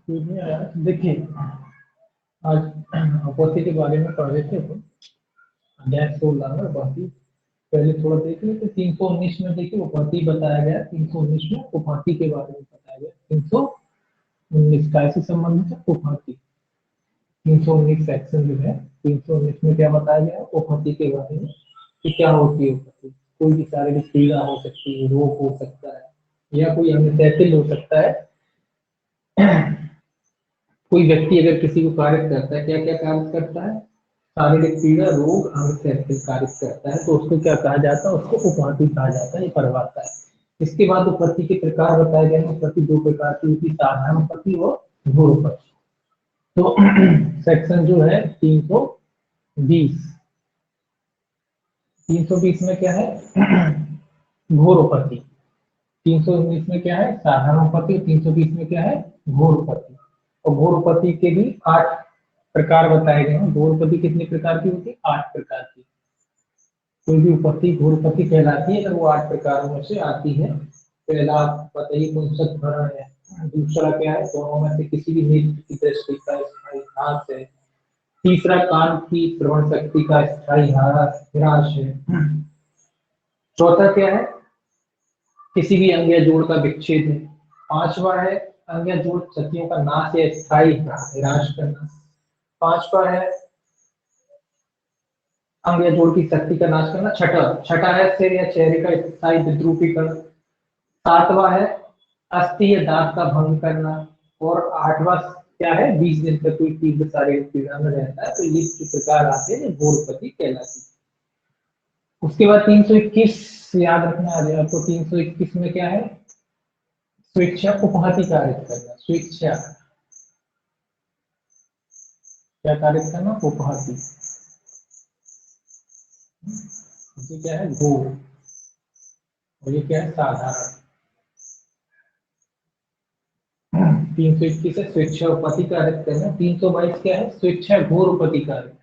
School में आया देखिए, आज उपस्थिति के बारे में पढ़ रहे थे तो अध्याय 16 में उपस्थिति पहले थोड़ा देख लेते। 319 में देखिए उपस्थिति बताया गया, 319 में उपस्थिति के बारे में बताया गया। 319 काय से संबंधित है? उपस्थिति। 319 सेक्शन जो है, 319 में क्या बताया गया? उपस्थिति के बारे में कि क्या होती है उपस्थिति। कोई भी शारीरिक पीड़ा हो सकती है, रोग हो सकता है या कोई अन्य तहसील हो सकता है। कोई व्यक्ति अगर किसी को कार्य करता है, क्या क्या कार्य करता है? शारीरिक पीड़ा, रोग, अंग से कार्य करता है, तो उसको क्या कहा जाता है? उसको उपपत्ति कहा जाता है, ये परवाता है। इसके बाद उपपत्ति के प्रकार बताए गए हैं। उपपत्ति दो प्रकार की होती है, साधारण उपपत्ति और घोर उपपत्ति। तो सेक्शन जो है 320, 320 में क्या है? घोर उपपत्ति। 319 में क्या है? साधारण उपपत्ति। 320 में क्या है? घोर उपपत्ति। और घोर उपपत्ति के भी 8 प्रकार बताए गए हैं। घोर उपपत्ति कितने प्रकार की होती है? 8 प्रकार की। कोई भी उपपत्ति घोर उपपत्ति कहलाती है अगर वो 8 प्रकारों में से आती है। पहला आप बताइए कौन सा भरण है। दूसरा क्या है? दोनों में से किसी भी नेत्र की दृष्टि का स्थायी ह्रास है। तीसरा कान की श्रवण शक्ति का स्थायी ह्रास है। चौथा क्या है? किसी भी अंग या जोड़ का विच्छेद है। पांचवा है अंग या जोड़ क्षतियों का नाश या स्थायी ह्रास करना। पांचवा है अंग या जोड़ की शक्ति का नाश करना। छठा छठा है सिर या चेहरे का स्थायी विद्रूपीकरण। सातवां है अस्थि या दांत का भंग करना। और आठवां क्या है? 20 दिन तक कोई तीव्र शारीरिक पीड़ा में रहता है, तो ये जो प्रकार आते हैं घोर उपपत्ति कहलाती है। उसके बाद 321 याद रखना आ जाए आपको। 321 में क्या है? स्वेच्छा उपहति कार्य करना। स्वेच्छा क्या कार्य करना? उपहति। ये क्या है? घोर। और ये क्या है? साधारण। 321 है स्वेच्छा उपपत्ति कार्य करना। 322 क्या है? स्वेच्छा घोर उपपत्ति कार्य करना।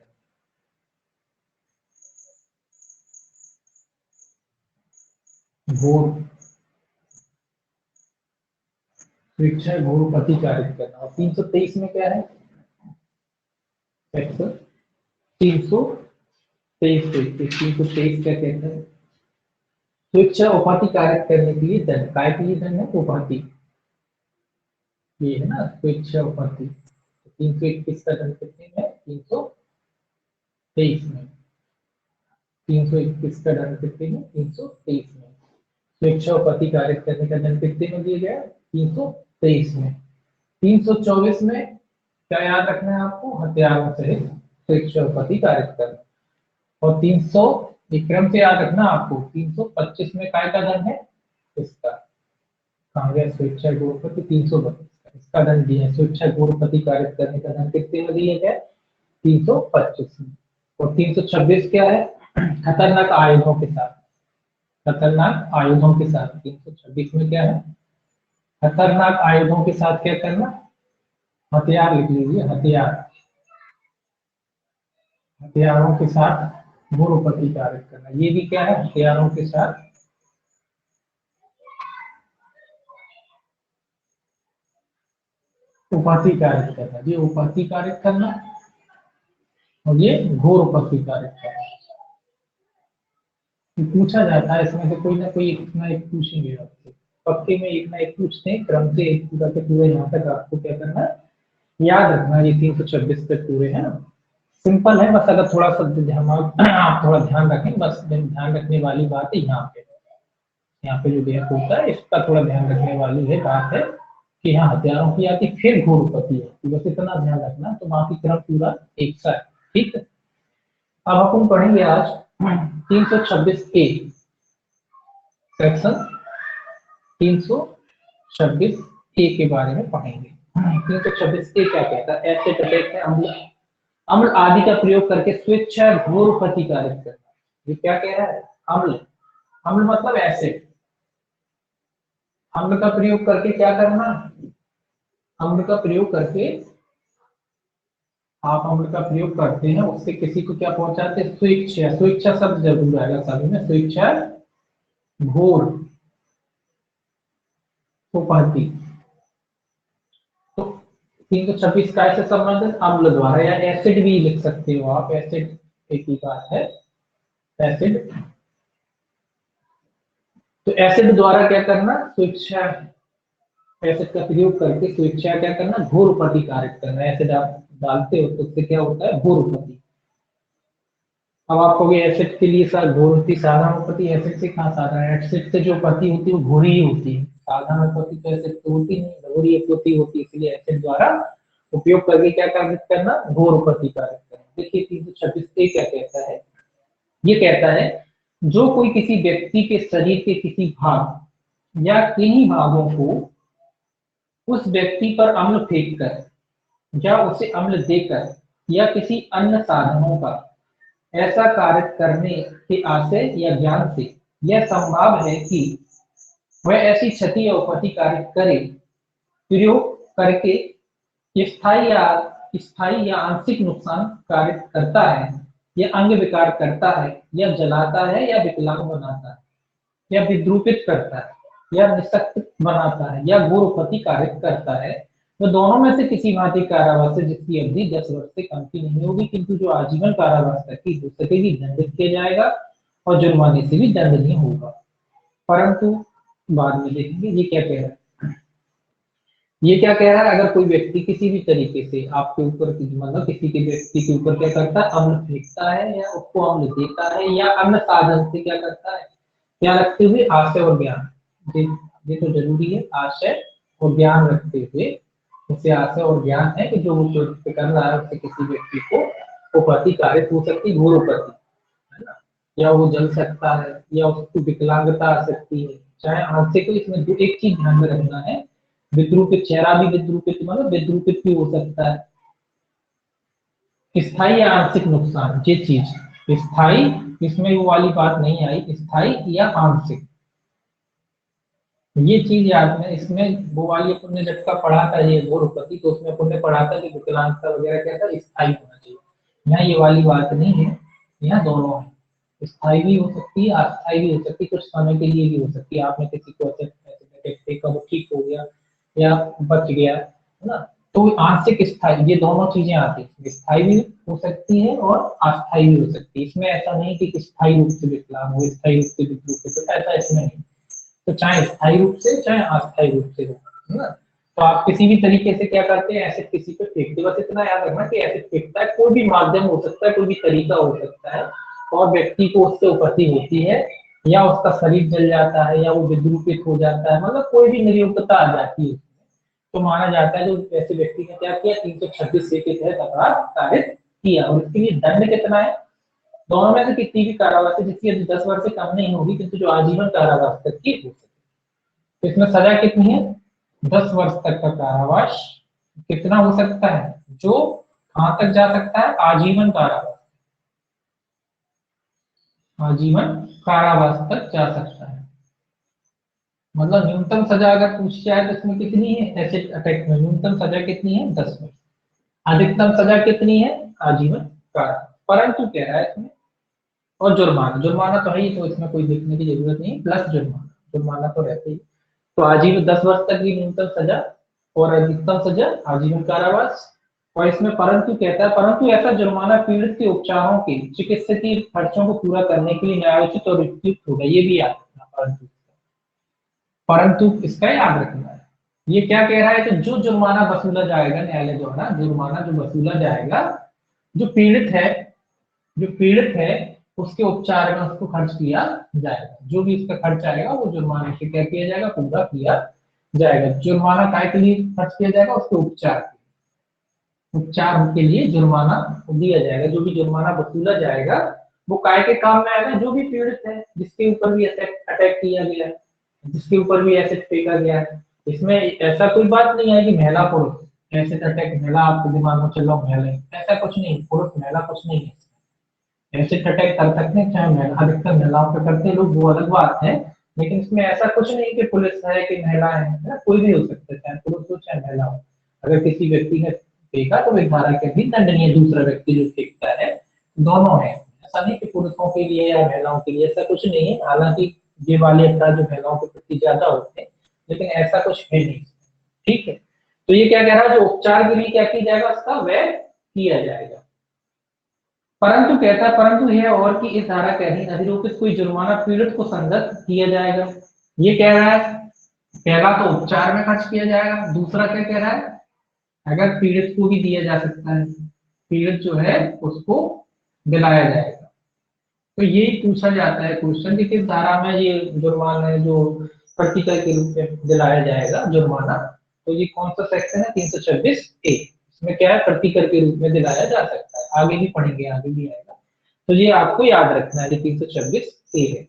घोर स्वेच्छा घोर उपपत्ति कार्य करना। और 323 में क्या है? सेक्शन 323 323 क्या कहते हैं? स्वेच्छा उपाधि कार्य करने के लिए दंड। काय के लिए दंड है? उपाधि। ये है ना स्वेच्छा उपाधि। 321 का दंड कितने में? 323 में। 321 का दंड कितने में? 323 में। स्वेच्छा उपाधि कार्य करने का दंड कितने में दिया गया? 323 में। 324 में क्या याद रखना है आपको? हथियारों से स्वेच्छा उपाधि कार्य करना। और 300 विक्रम से याद रखना आपको। 325 में काय का दंड है? इसका कहा गया स्वेच्छा गुरुपति 332 का इसका दंड दिया है। स्वेच्छा गुरुपति कार्य करने का दंड कितने में दिया गया? 325 में। और 326 क्या है? खतरनाक आयुधों के साथ। खतरनाक आयुधों के साथ 326 में क्या है? खतरनाक आयुधों के साथ क्या करना? हथियार लिख लीजिए। हथियार, हथियारों के साथ गुरुपति कार्य करना। ये भी क्या है? हथियारों के साथ उपाधि कार्य करना। ये उपाधि कार्य करना और ये घोर उपाधि कार्य करना। पूछा जाता है इसमें से कोई ना कोई एक ना एक पूछेंगे आपसे। पक्के में एक ना एक पूछते हैं क्रम से। एक पूरा के पूरा यहाँ तक आपको क्या करना है? याद रखना। ये 326 तक पूरे है ना। सिंपल है, बस अगर थोड़ा सा ध्यान आप थोड़ा ध्यान रखें, बस ध्यान रखने वाली बात है यहाँ पे। यहाँ पे जो गैप होता है इसका थोड़ा ध्यान रखने वाली है बात है कि यहाँ हथियारों की आती फिर घोर उपपत्ति है, तो बस इतना ध्यान रखना। तो बाकी क्रम पूरा एक सा है। ठीक है। अब अपन पढ़ेंगे आज 326 ए सेक्शन 326 ए के बारे में पढ़ेंगे। 326 ए क्या कहता है? ऐसे प्रत्येक है अम्ल, अम्ल आदि का प्रयोग करके स्वेच्छा घोर प्रतिकारक करना। ये क्या कह रहा है? अम्ल, अम्ल मतलब एसिड। अम्ल का प्रयोग करके क्या करना? अम्ल का प्रयोग करके आप अम्ल का प्रयोग करते हैं, उससे किसी को क्या पहुंचाते हैं? स्वेच्छा। स्वेच्छा शब्द जरूर आएगा सभी में। स्वेच्छा घोर उपाधि। तो 326 काय से संबंधित, अम्ल द्वारा, या एसिड भी लिख सकते हो आप, एसिड एक ही बात है, एसिड। तो एसिड द्वारा क्या करना, स्वेच्छा, एसिड का प्रयोग करके स्वेच्छा क्या करना, घोर प्रतिकारक करना। एसिड आप डालते हो तो उससे क्या होता है, घोर उपति। अब आप कहोगे एसिड के लिए सर घोर होती साधारण उपति, एसिड से कहाँ साधारण, एसिड से जो उपति होती है वो घोरी ही होती है, साधारण उपति तो एसिड तो होती नहीं, घोरी उपति होती है। इसलिए एसिड द्वारा उपयोग करके क्या कार्य करना, घोर उपति कार्य करना। देखिए 326 क्या कहता है, ये कहता है जो कोई किसी व्यक्ति के शरीर के किसी भाग या किन्हीं भागों को उस व्यक्ति पर अम्ल फेंक कर या उसे अम्ल देकर या किसी अन्य साधनों का ऐसा कार्य करने के आशय या ज्ञान से यह संभव है कि वह ऐसी क्षति या उपति कार्य करे, प्रयोग करके स्थायी या आंशिक नुकसान कार्य करता है, या अंग विकार करता है, या जलाता है, या विकलांग बनाता है, या विद्रूपित करता है, या निशक्त बनाता है, या गोरपति कार्य करता है, तो दोनों में से किसी भांति कारावास से जिसकी अवधि 10 वर्ष से कम की नहीं होगी, किंतु जो आजीवन कारावास तक की हो सकेगी दंडित किया जाएगा, और जुर्माने से भी दंडनीय होगा। परंतु बाद में देखेंगे ये क्या कह रहा है। ये क्या कह रहा है, अगर कोई व्यक्ति किसी भी तरीके से आपके ऊपर, मतलब किसी के व्यक्ति के ऊपर क्या करता है, अम्ल फेंकता है, या उसको अम्ल देता है, या अन्य साधन से क्या करता है, क्या रखते हुए, आशय और ज्ञान, ये तो जरूरी है, आशय और ज्ञान रखते हुए, उससे आशय और ज्ञान है कि जो वो कर रहा है उससे किसी व्यक्ति को उपति कार्य हो सकती, घोर उपति, है ना, या वो जल सकता है, या उसको विकलांगता आ सकती है, चाहे आंशिक। इसमें जो एक चीज ध्यान में रखना है, विद्रूपित, चेहरा भी विद्रूपित, मतलब विद्रूपित भी हो सकता है, स्थायी या आंशिक नुकसान, ये चीज स्थायी, इसमें वो वाली बात नहीं आई, स्थायी या आंशिक, ये चीज याद में, इसमें वो वाली अपन ने जब का पढ़ा था ये घोर उपति, तो उसमें अपन ने पढ़ा था कि विकलांगता वगैरह क्या था, स्थायी होना चाहिए। यहाँ ये वाली बात नहीं है, यहाँ दोनों है, स्थायी भी हो सकती है, अस्थायी भी हो सकती है, कुछ समय के लिए भी हो सकती है। आपने किसी को ऐसे कब ठीक हो गया या बच गया, है ना, तो आंशिक स्थायी ये दोनों चीजें आती है, स्थायी भी हो सकती है और अस्थायी भी हो सकती है। इसमें ऐसा नहीं कि स्थायी रूप से विकलांग हो, स्थायी रूप से विद्रूपित हो, ऐसा इसमें नहीं। तो चाहे स्थायी रूप से चाहे अस्थायी रूप से हो, है ना, तो आप किसी भी तरीके से क्या करते हैं, एसिड किसी पे फेंकते, बस इतना याद रखना कि एसिड फेंकता है, कोई भी माध्यम हो सकता है, कोई भी तरीका हो सकता है, और व्यक्ति को उससे उपति होती है, या उसका शरीर जल जाता है, या वो विद्रूपित हो जाता है, मतलब कोई भी निर्योग्यता आ जाती है, तो माना जाता है जो ऐसे व्यक्ति ने क्या किया, 326 के तहत अपराध कारित किया। और इसके लिए दंड कितना है, दोनों में से किसी भी कारावास है जिसकी अवधि 10 वर्ष से कम नहीं होगी, किंतु जो आजीवन कारावास तक की हो सकती है। तो इसमें सजा कितनी है, 10 वर्ष तक का कारावास। कितना हो सकता है, जो कहां तक जा सकता है, आजीवन कारावास, आजीवन कारावास तक जा सकता है। मतलब न्यूनतम सजा अगर पूछी जाए तो इसमें कितनी है, एसिड अटैक में न्यूनतम सजा कितनी है, 10 वर्ष। अधिकतम सजा कितनी है, आजीवन कारावास। परंतु कह रहा है इसमें, और जुर्माना, जुर्माना तो है ही, तो इसमें कोई देखने की जरूरत नहीं, प्लस जुर्माना, जुर्माना तो रहते ही। तो आजीवन 10 वर्ष तक की न्यूनतम सजा, और अधिकतम सजा आजीवन कारावास। और इसमें परंतु कहता है, परंतु ऐसा जुर्माना पीड़ित के उपचारों के चिकित्सकीय खर्चों को पूरा करने के लिए न्यायोचित और उपयुक्त होगा, ये भी याद रखना। परंतु, परंतु इसका याद रखना है, ये क्या कह रहा है कि जो जुर्माना वसूला जाएगा न्यायालय द्वारा, जुर्माना जो वसूला जाएगा, जो पीड़ित है, जो पीड़ित है उसके उपचार में उसको खर्च किया जाएगा, जो भी इसका खर्च आएगा वो जुर्माने से क्या किया जाएगा, पूरा किया जाएगा। जुर्माना काय के लिए खर्च किया जाएगा, उसके उपचार के लिए जुर्माना दिया जाएगा। जो भी जुर्माना वसूला जाएगा वो काय के काम में आएगा, जो भी पीड़ित है, जिसके ऊपर भी अटैक किया गया है, जिसके ऊपर भी एसिड फेंका गया है। इसमें ऐसा कोई बात नहीं है कि महिला पुरुष एसिड अटैक, महिला आपके दिमाग में चल रहा महिला, ऐसा कुछ नहीं, पुरुष महिला कुछ नहीं है। एसिड अटैक कर सकते हैं, चाहे महिला, अधिकतर महिलाओं पे करते हैं लोग, वो अलग बात है। लेकिन इसमें ऐसा कुछ नहीं कि पुलिस है कि महिला है, कोई भी हो सकता है, चाहे पुरुष हो चाहे महिला हो। अगर किसी व्यक्ति ने फेंका तो एक धारा के भी दंडनीय, दूसरा व्यक्ति जो फेंकता है, दोनों है। ऐसा नहीं कि पुरुषों के लिए या महिलाओं के लिए, ऐसा कुछ नहीं है। हालांकि ये वाले अपराध जो महिलाओं के प्रति ज्यादा होते हैं, लेकिन ऐसा कुछ है नहीं, ठीक है। तो ये क्या कह रहा है, जो उपचार के लिए क्या किया जाएगा, उसका व्यय किया जाएगा। परंतु कहता है, परंतु यह और कि इस धारा के अधीन अधिरोपित कोई जुर्माना पीड़ित को संगत किया जाएगा। ये कह रहा है पहला तो उपचार में खर्च किया जाएगा, दूसरा क्या कह रहा है, अगर पीड़ित को भी दिया जा सकता है, पीड़ित जो है उसको दिलाया जाएगा। तो ये पूछा जाता है क्वेश्चन कि किस धारा में ये जुर्माना है जो प्रतिकर के रूप में दिलाया जाएगा जुर्माना। तो ये कौन सा सेक्शन है, 326A। इसमें क्या है, प्रतिकर के रूप में दिलाया जा सकता है। आगे भी पढ़ेंगे, आगे भी आएगा। तो ये आपको याद रखना है, 326A है।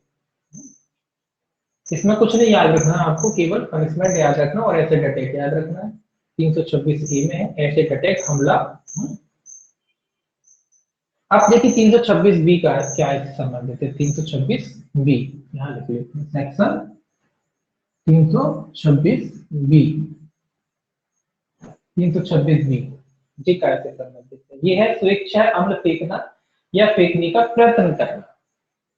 इसमें कुछ नहीं याद रखना, आपको केवल पनिशमेंट याद रखना और एसिड अटैक याद रखना है। 326A में है एसिड अटैक हमला। अब देखिए 326B का क्या है संबंधित है। 326B यहाँ लिख लेते हैं, सेक्शन 326B। 326B जी का से संबंधित है। ये है स्वेच्छा अम्ल फेंकना या फेंकने का प्रयत्न करना।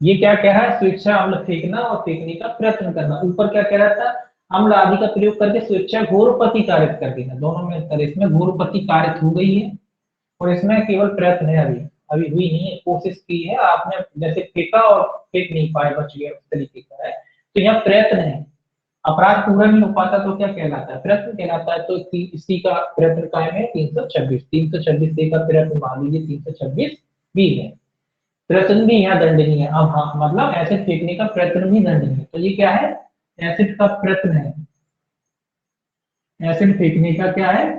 ये क्या कह रहा है, स्वेच्छा अम्ल फेंकना और फेंकने का प्रयत्न करना। ऊपर क्या कह रहा था, अम्ल आदि का प्रयोग करके स्वेच्छा घोरपति कारित कर देना। दोनों में अंतर, इसमें घोरपति कारित हो गई है और इसमें केवल प्रयत्न है, अभी अभी हुई नहीं है, कोशिश की है आपने, जैसे फेंका और फेंक नहीं पाए, बच गया, उस तरीके का है। तो यहाँ प्रयत्न है, अपराध पूरा नहीं हो पाता तो क्या कहलाता है, प्रयत्न कहलाता है। तो इसी का प्रयत्न कायम है 326 का प्रयत्न मान लीजिए 326B है। प्रयत्न भी यहाँ दंडनीय है। अब हाँ, मतलब एसिड फेंकने का प्रयत्न भी दंडनीय है। तो ये क्या है, एसिड का प्रयत्न है, एसिड फेंकने का क्या है,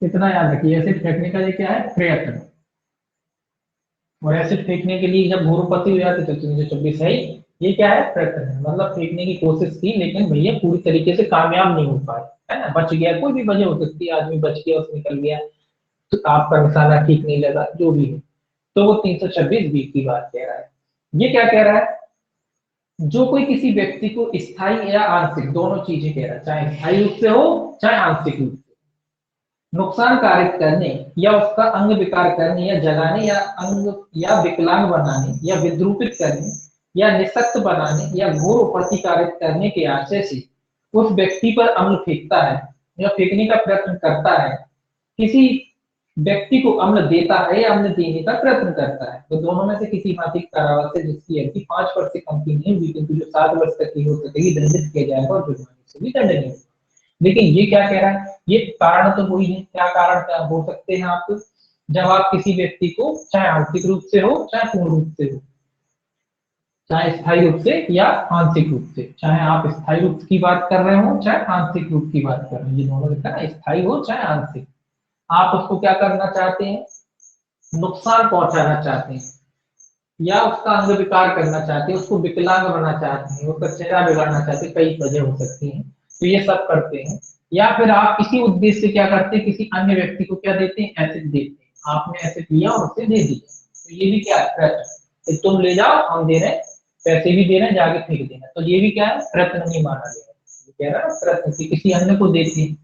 कितना याद रखिए, एसिड फेंकने का ये क्या है, प्रयत्न। और एसिड फेंकने के लिए जब घोरपति हो जाते तो 326 है, ये क्या है, प्रयत्न है। मतलब फेंकने की कोशिश की लेकिन भैया पूरी तरीके से कामयाब नहीं हो पाए, है ना, बच गया, कोई भी वजह हो सकती है, आदमी बच गया, उससे निकल गया, तो आपका निशाना ठीक नहीं लगा, जो भी है। तो वो 326B की बात कह रहा है। ये क्या कह रहा है, जो कोई किसी व्यक्ति को स्थायी या आंशिक, दोनों चीजें कह रहा है, चाहे स्थायी रूप से हो चाहे आंशिक रूप से, नुकसान कारित करने या उसका अंग विकार करने या जलाने या अंग या विकलांग बनाने या विद्रूपित करने या निशक्त बनाने या घोर प्रतिकारित करने के आशय से उस व्यक्ति पर अम्ल फेंकता है या फेंकने का प्रयत्न करता है, किसी व्यक्ति को अम्ल देता है या अम्ल देने का प्रयत्न करता है, तो दोनों में से किसी भांति कारावास से जिसकी अवधि 5 वर्ष से कम की नहीं हुई किंतु जो 7 वर्ष तक की हो सकेगी, दंडित किया जाएगा और जुर्माने से भी दंडनीय। लेकिन ये क्या कह रहा है, ये कारण तो वही है, क्या कारण क्या हो सकते हैं आप, जब आप किसी व्यक्ति को चाहे आंशिक रूप से हो चाहे पूर्ण रूप से हो, चाहे स्थायी रूप से या आंशिक रूप से, चाहे आप स्थायी रूप की बात कर रहे हो चाहे आंशिक रूप की बात कर रहे हो, ये दोनों लिखा है, स्थायी हो चाहे आंशिक, आप उसको क्या करना चाहते हैं, नुकसान पहुंचाना चाहते हैं या उसका अंग विकार करना चाहते हैं, उसको विकलांग बनाना चाहते हैं, उसका चेहरा बिगाड़ना चाहते हैं, कई वजह हो सकती हैं, तो ये सब करते हैं। या फिर आप इसी उद्देश्य से क्या करते हैं, किसी अन्य व्यक्ति को क्या देते हैं, एसिड देते हैं, आपने एसिड लिया और उसे दे दिया, तो ये भी क्या है, प्रयत्न। तुम ले जाओ, हम दे रहे हैं, पैसे भी दे रहे हैं, जाके फेंक देना, तो ये भी क्या है, प्रयत्न नहीं माना गया। कह रहा है प्रयत्न कि किसी अन्य को देते हैं,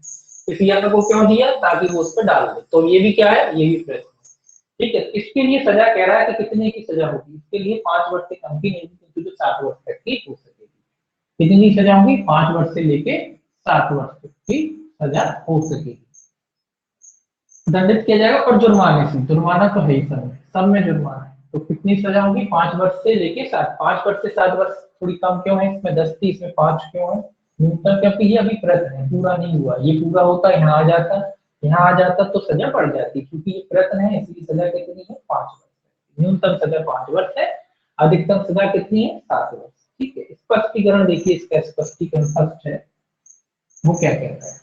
किसी अन्य को क्यों दिया, ताकि वो उस पर डाल दे, तो ये भी क्या है, ये भी प्रयत्न। ठीक है, इसके लिए सजा कह रहा है कि कितने की सजा होगी, इसके लिए 5 वर्ष से कम की नहीं, क्योंकि जो 7 वर्ष तक की हो सकेगी। कितनी की सजा होगी, 5 वर्ष से लेके 7 वर्ष तक की सजा हो सकेगी, दंडित किया जाएगा। और जुर्माने से, जुर्माना तो है ही सब में जुर्माना है, तो कितनी सजा होगी, 5 वर्ष से लेके 7, 5 वर्ष से 7 वर्ष थोड़ी कम क्यों है, इसमें 10 थी, इसमें 5 क्यों है न्यूनतम, क्योंकि ये अभी प्रयत्न है, पूरा नहीं हुआ, ये पूरा होता यहाँ आ जाता, यहाँ आ जाता तो सजा बढ़ जाती, क्योंकि ये प्रयत्न है, इसलिए सजा कितनी है, 5 वर्ष। न्यूनतम सजा 5 वर्ष है, अधिकतम सजा कितनी है, 7 वर्ष। ठीक है, स्पष्टीकरण देखिए, इसका स्पष्टीकरण फर्स्ट है, वो क्या कहता है,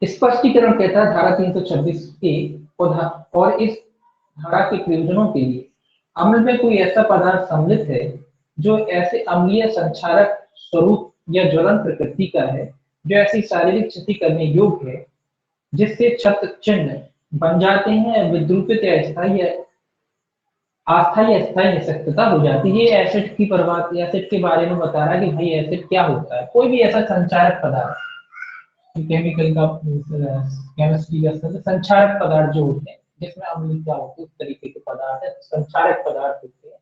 स्पष्टीकरण कहता है धारा 326A और इस धारा के प्रयोजनों के लिए अम्ल में कोई ऐसा पदार्थ सम्मिलित है जो ऐसे अम्लीय संक्षारक स्वरूप या ज्वलन प्रकृति का है, जो ऐसी शारीरिक क्षति करने योग्य है, जिससे क्षत चिन्ह बन जाते हैं, विद्रूपित या अस्थायी अस्थायी निशक्तता हो जाती है। ये एसिड की प्रभाव, एसिड के बारे में बता रहा है कि भाई एसिड क्या होता है, कोई भी ऐसा संचारक पदार्थ, केमिकल का केमिस्ट्री का संचारक पदार्थ जो होते हैं, जिसमें अम्लीयता होती है, उस तरीके के पदार्थ है, संचारक पदार्थ होते हैं,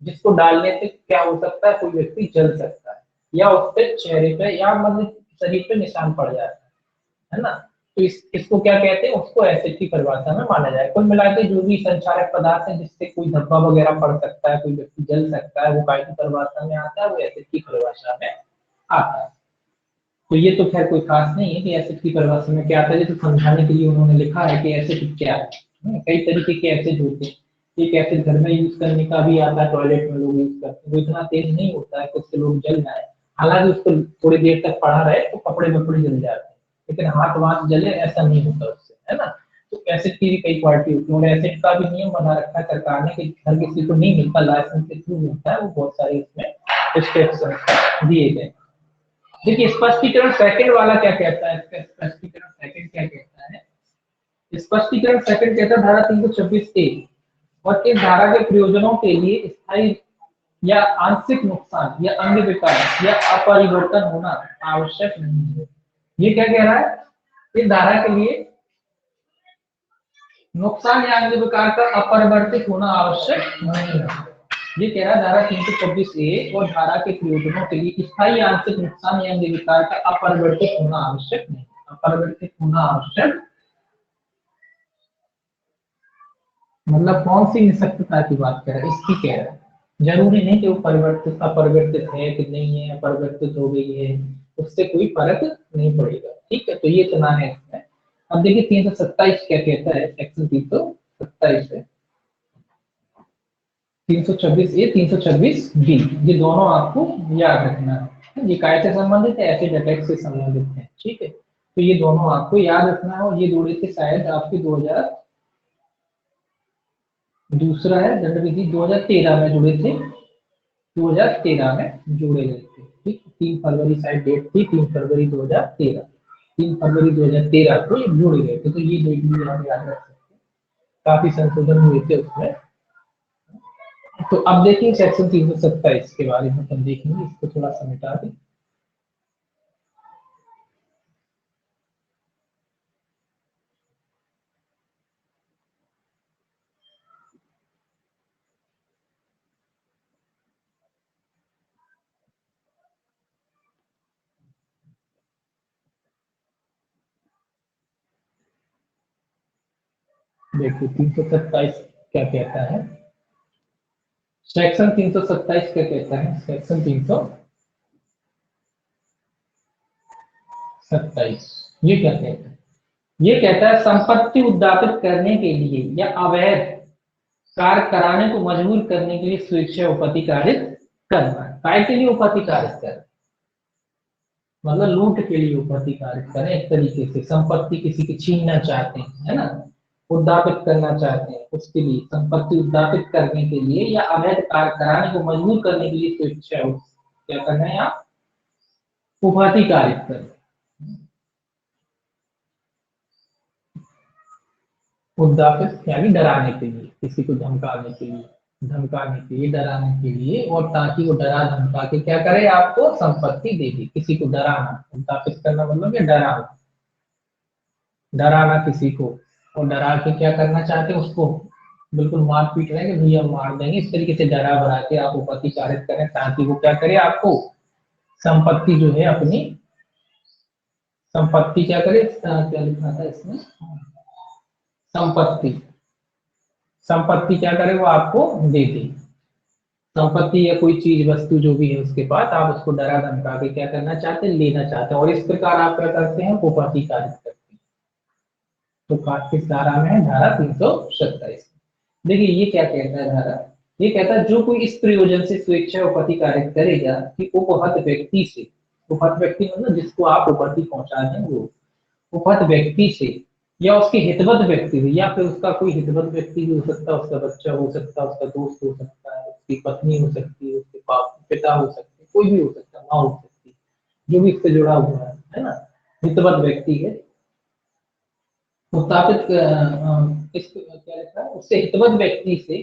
जिसको डालने से क्या हो सकता है, कोई व्यक्ति जल सकता है या उस पे चेहरे पे या मतलब शरीर पे निशान पड़ जाता है ना। तो इसको क्या कहते हैं, उसको एसिड की परिभाषा में माना जाए। कुल मिला के जो भी संचारक पदार्थ है जिससे कोई धब्बा वगैरह पड़ सकता है, कोई व्यक्ति जल सकता है, वो काय की परिभाषा में आता है, वो एसिड की परिभाषा में आता है। तो ये तो खैर कोई खास नहीं है कि एसिड की परिभाषा में क्या आता है, ये तो समझाने के लिए उन्होंने लिखा है कि एसिड क्या है। कई तरीके के एसिड होते हैं। एक एसिड घर में यूज करने का भी आता है, टॉयलेट में लोग यूज करते हैं, वो इतना तेज नहीं होता है कि उससे लोग जल जाए। हालांकि उसको थोड़ी देर तक पड़ा रहे तो कपड़े वपड़े जल जाते हैं, लेकिन हाथ वाथ जले ऐसा नहीं होता उससे, है ना। तो एसिड की भी कई क्वालिटी होती है, और एसिड का भी नियम बना रखा है सरकार ने कि हर किसी को नहीं मिलता, लाइसेंस के थ्रू मिलता है, वो बहुत सारे इसमें रिस्ट्रिक्शन दिए गए। देखिए स्पष्टीकरण सेकंड वाला क्या कहता है, इसका स्पष्टीकरण सेकंड क्या कहता है। स्पष्टीकरण सेकंड कहता है धारा 326 ए, और इस धारा के प्रयोजनों के लिए स्थायी या आंशिक नुकसान या अंग विकार या अपरिवर्तन होना आवश्यक नहीं है। ये क्या कह रहा है, इस धारा के लिए नुकसान या अंग विकार का अपरिवर्तित होना आवश्यक नहीं है। ये कह रहा है धारा 326 ए और धारा के प्रयोजनों के लिए स्थायी आंशिक नुकसान या अंग विकार का अपरिवर्तित होना आवश्यक नहीं, अपरिवर्तित होना आवश्यक। मतलब कौन सी निःशक्तता की बात कर रहा है, इसकी कह रहा है। जरूरी नहीं कि वो परिवर्तित अपरिवर्तित है कि नहीं है, अपरिवर्तित हो गई है, उससे कोई फर्क नहीं पड़ेगा। ठीक है, तो ये इतना है इसमें। अब देखिए 327 क्या कहता है, सेक्शन 327 है, 326 ए 326 बी, ये दोनों आपको याद रखना है। ये काय से संबंधित है, एसिड अटैक से संबंधित है। ठीक है, तो ये दोनों आपको याद रखना है, और ये जोड़े थे शायद आपके 2000, दूसरा है दंड विधि 2013 में जुड़े थे, 2013 में जोड़े गए थे। ठीक, 3 फरवरी शायद डेट थी, 3 फरवरी 2013, 3 फरवरी 2013 को ये जोड़े गए थे। तो ये डेट भी आप याद रख सकते हैं, काफी संशोधन हुए थे उसमें। तो अब देखिए सेक्शन 327 के बारे में हम देखेंगे, इसको थोड़ा सा मिटा दें। देखिए 327 क्या कहता है, सेक्शन 327 क्या कहता है, सेक्शन 327 ये क्या कहता है, ये कहता है संपत्ति उद्दापित करने के लिए या अवैध कार्य कराने को मजबूर करने के लिए स्वेच्छा उपपत्ति कारित करना। काय के लिए उपपत्ति कारित करना, मतलब लूट के लिए उपपत्ति कारित करें। एक तरीके से संपत्ति किसी की छीनना चाहते हैं, है ना, उद्दापित करना चाहते हैं, उसके लिए संपत्ति उद्दापित करने के लिए या अवैध कार्य कराने को मजबूर करने के लिए स्वेच्छा क्या करना है आप, उपपत्ति कारित करें। उद्दापित यानी डराने के लिए, किसी को धमकाने के लिए, धमकाने के लिए, डराने के लिए, और ताकि वो डरा धमका के क्या करे, आपको संपत्ति दे दे। किसी को डराना, उद्दापित करना मतलब ये डराना, डराना किसी को, और डरा के क्या करना चाहते हैं, उसको बिल्कुल मार पीट रहे हैं कि भैया मार देंगे, इस तरीके से डरा भरा के आप उपपत्ति कारित करें ताकि वो क्या करे, आपको संपत्ति जो है अपनी, संपत्ति क्या करे, क्या लिखा था इसमें, संपत्ति, संपत्ति क्या करे, वो आपको दे दे। संपत्ति या कोई चीज वस्तु जो भी है उसके पास, आप उसको डरा धमका के क्या करना चाहते हैं, लेना चाहते हैं, और इस प्रकार आप क्या करते हैं, उपपत्ति कारित करते हैं। तो किस धारा में है, धारा 327। देखिए ये क्या कहता है धारा, ये कहता है जो कोई इस प्रयोजन से स्वेच्छा उपपत्ति कारित करेगा कि उपहत व्यक्ति से, उपहत व्यक्ति मतलब जिसको आप उपपत्ति पहुंचा दें, वो उपहत व्यक्ति से या उसके हितवत व्यक्ति से, या फिर उसका कोई हितवत व्यक्ति भी हो सकता है, उसका बच्चा हो सकता है, उसका दोस्त हो सकता है, उसकी पत्नी हो सकती है, उसके पिता हो सकते हैं, कोई भी हो सकता है, माँ हो सकती है, जो भी इससे जुड़ा हुआ है ना, हितवत व्यक्ति है, मुताबिक इस क्या लिखा है, उससे हितवत व्यक्ति से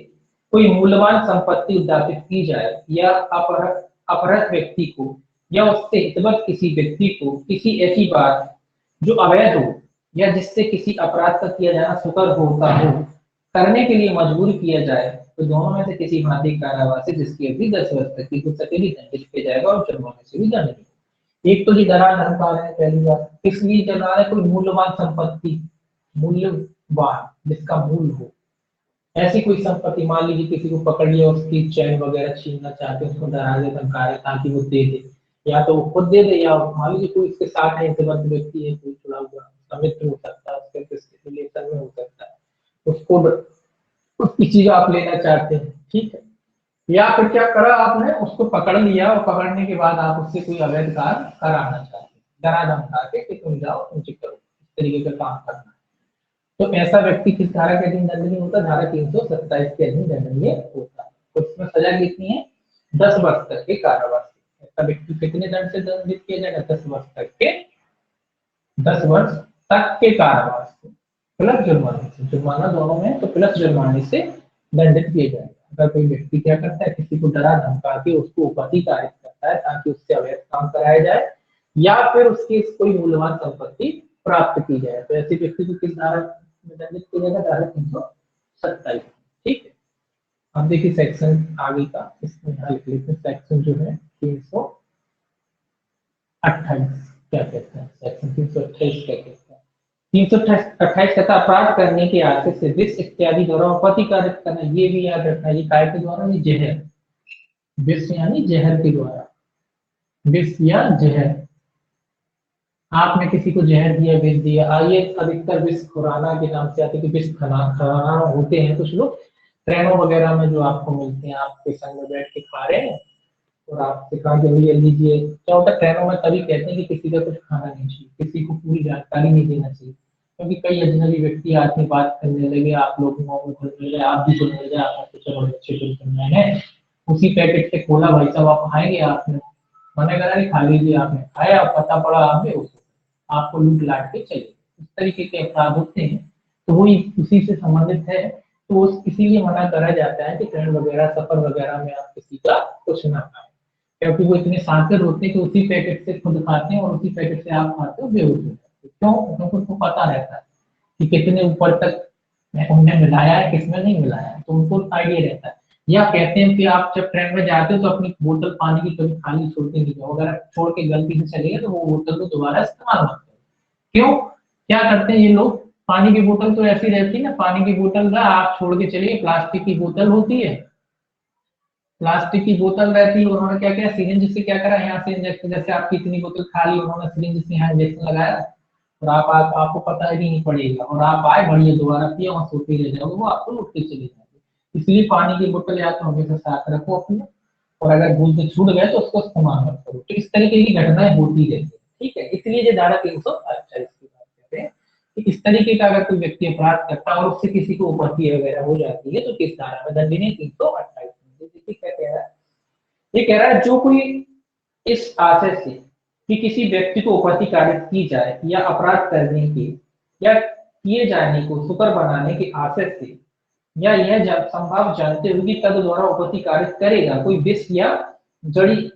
कोई मूल्यवान संपत्ति उद्दापित की जाए, या अपहृत अपहृत व्यक्ति को या उससे हितवत किसी व्यक्ति को किसी ऐसी बात जो अवैध हो या जिससे किसी अपराध का किया जाना सुकर होता हो करने के लिए मजबूर किया जाए, तो दोनों में से किसी भांति कारावास से जिसकी अवधि 10 वर्ष तक की हो सकेगी दंडित किया जाएगा, और जुर्माने से भी दंडित। एक तो ये डरा धमका रहे हैं पहली बार, किस लिए डरा रहे हैं, कोई मूल्यवान संपत्ति, मूल्यवान जिसका मूल हो, ऐसी कोई संपत्ति, मान लीजिए किसी को पकड़ लिया उसकी चैन वगैरह छीनना चाहते हैं, उसको डरा दे धमका रहे ताकि वो दे दे, या तो वो खुद दे दे, या मान लीजिए कोई इसके साथ है इंतबद्ध व्यक्ति है, कोई जुड़ा हुआ उसका मित्र हो सकता है, उसके किसी रिलेशन में हो सकता है, उसको उसकी चीज आप लेना चाहते हैं, ठीक है। या फिर क्या करा आपने, उसको पकड़ लिया और पकड़ने के बाद आप उससे कोई अवैध कार्य कराना चाहते हैं, डरा धमका के कि तुम जाओ तुम चेक करो, इस तरीके का काम करना है। तो ऐसा व्यक्ति किस धारा के अधीन दंडनीय होता है, धारा 327 के अधीन दंडनीय होता है। तो इसमें सजा कितनी है, 10 वर्ष तक के कारावास। ऐसा व्यक्ति कितने दंड से दंडित किया जाएगा, 10 वर्ष तक के, 10 वर्ष तक के कारावास से प्लस जुर्माने से, जुर्माना दोनों में तो प्लस जुर्माने से दंडित किया जाएगा। अगर कोई व्यक्ति क्या करता है, किसी को डरा धमका के उसको उपति कारित करता है ताकि उससे अवैध काम कराया जाए या फिर उसकी कोई मूल्यवान संपत्ति प्राप्त की जाए, तो ऐसे व्यक्ति को किस धारा में दंडित किया जाएगा, धारा 327। ठीक है। अब देखिए सेक्शन आगे का, इसमें यहाँ लिख लेते हैं सेक्शन जो है 328 क्या कहता है, सेक्शन 328 क्या कहता है, 328 तथा अपराध करने के आशय से विष इत्यादि द्वारा उपति कारित करना, ये भी याद रखना, ये काय के द्वारा, ये जहर, विष यानी जहर के द्वारा, विष या जहर, आपने किसी को जहर दिया, विष दिया, आइए अधिकतर विष खुराना के नाम से आते, कि विष खुराना होते हैं कुछ लोग ट्रेनों वगैरह में जो आपको मिलते हैं, आपके संग में बैठ के खा रहे हैं और आपसे कहा कि भैया लीजिए, क्या होता है ट्रेनों में तभी कहते हैं कि किसी का कुछ खाना नहीं चाहिए, किसी को पूरी जानकारी नहीं देना चाहिए, क्योंकि कई अजनबी व्यक्ति आके बात करने लगे, आप लोगों में घुलने लगे, आप भी घुलने लगे, आप सोचा बड़े अच्छे घुलने हैं, उसी पैकेट से खोला, भाई साहब आप खाएंगे, आपने मना करा कि खा लीजिए, आपने खाया, पता पड़ा आपने आपको लूट लाट के चले, इस तरीके के अपराध होते हैं, तो वो उसी से संबंधित है। तो इसीलिए मना करा जाता है कि ट्रेन वगैरह सफर वगैरह में आप किसी का कुछ ना खाएं, क्योंकि वो इतने शातिर होते हैं कि उसी पैकेट से खुद खाते हैं और उसी पैकेट से आप खाते हो, बेहोश हो जाते हो। क्यों, क्योंकि उनको पता रहता है कि कितने ऊपर तक उन्हें मिलाया है, किसमें नहीं मिलाया है, तो उनको आइडिया रहता है। या कहते हैं कि आप जब ट्रेन में जाते हो तो अपनी बोतल पानी की कभी खाली छोड़ के नहीं जाओ, अगर छोड़ के गलती से चले गए तो वो बोतल को दोबारा इस्तेमाल मत करो। क्यों, क्या करते हैं ये लोग, पानी की बोतल तो ऐसी रहती है ना, पानी की बोतल का आप छोड़ के चलिए, प्लास्टिक की बोतल होती है, प्लास्टिक की बोतल रहती है, उन्होंने क्या किया, सिरिंज से क्या करा, यहाँ से इंजेक्शन, जैसे आपकी इतनी बोतल खाली, उन्होंने सिरिंज से यहाँ इंजेक्शन लगाया और आपको पता ही नहीं पड़ेगा, और आप आए बढ़िया दोबारा पिए और सोते रह जाओगे, वो आपको लुटते चले जाएंगे। इसलिए पानी की बोतल या तो हमेशा साथ रखो अपने, और अगर भूल से छूट गए तो उसको इस्तेमाल मत करो। तो इस तरीके की घटनाएं होती रहती है, ठीक है। इसलिए ये धारा 328 की बात करते हैं कि इस तरीके का अगर कोई व्यक्ति अपराध करता है और उससे किसी को उपति वगैरह हो जाती है तो किस धारा में दंडनीय 328 में। देखिए क्या कह रहा है, ये कह रहा है जो कोई इस आशय से कि किसी व्यक्ति को उपति कारित की जाए या अपराध करने के या किए जाने को सुकर बनाने के आशय से या यह संभव जानते हुए कि तद द्वारा उपति कारित करेगा कोई विष या जड़ी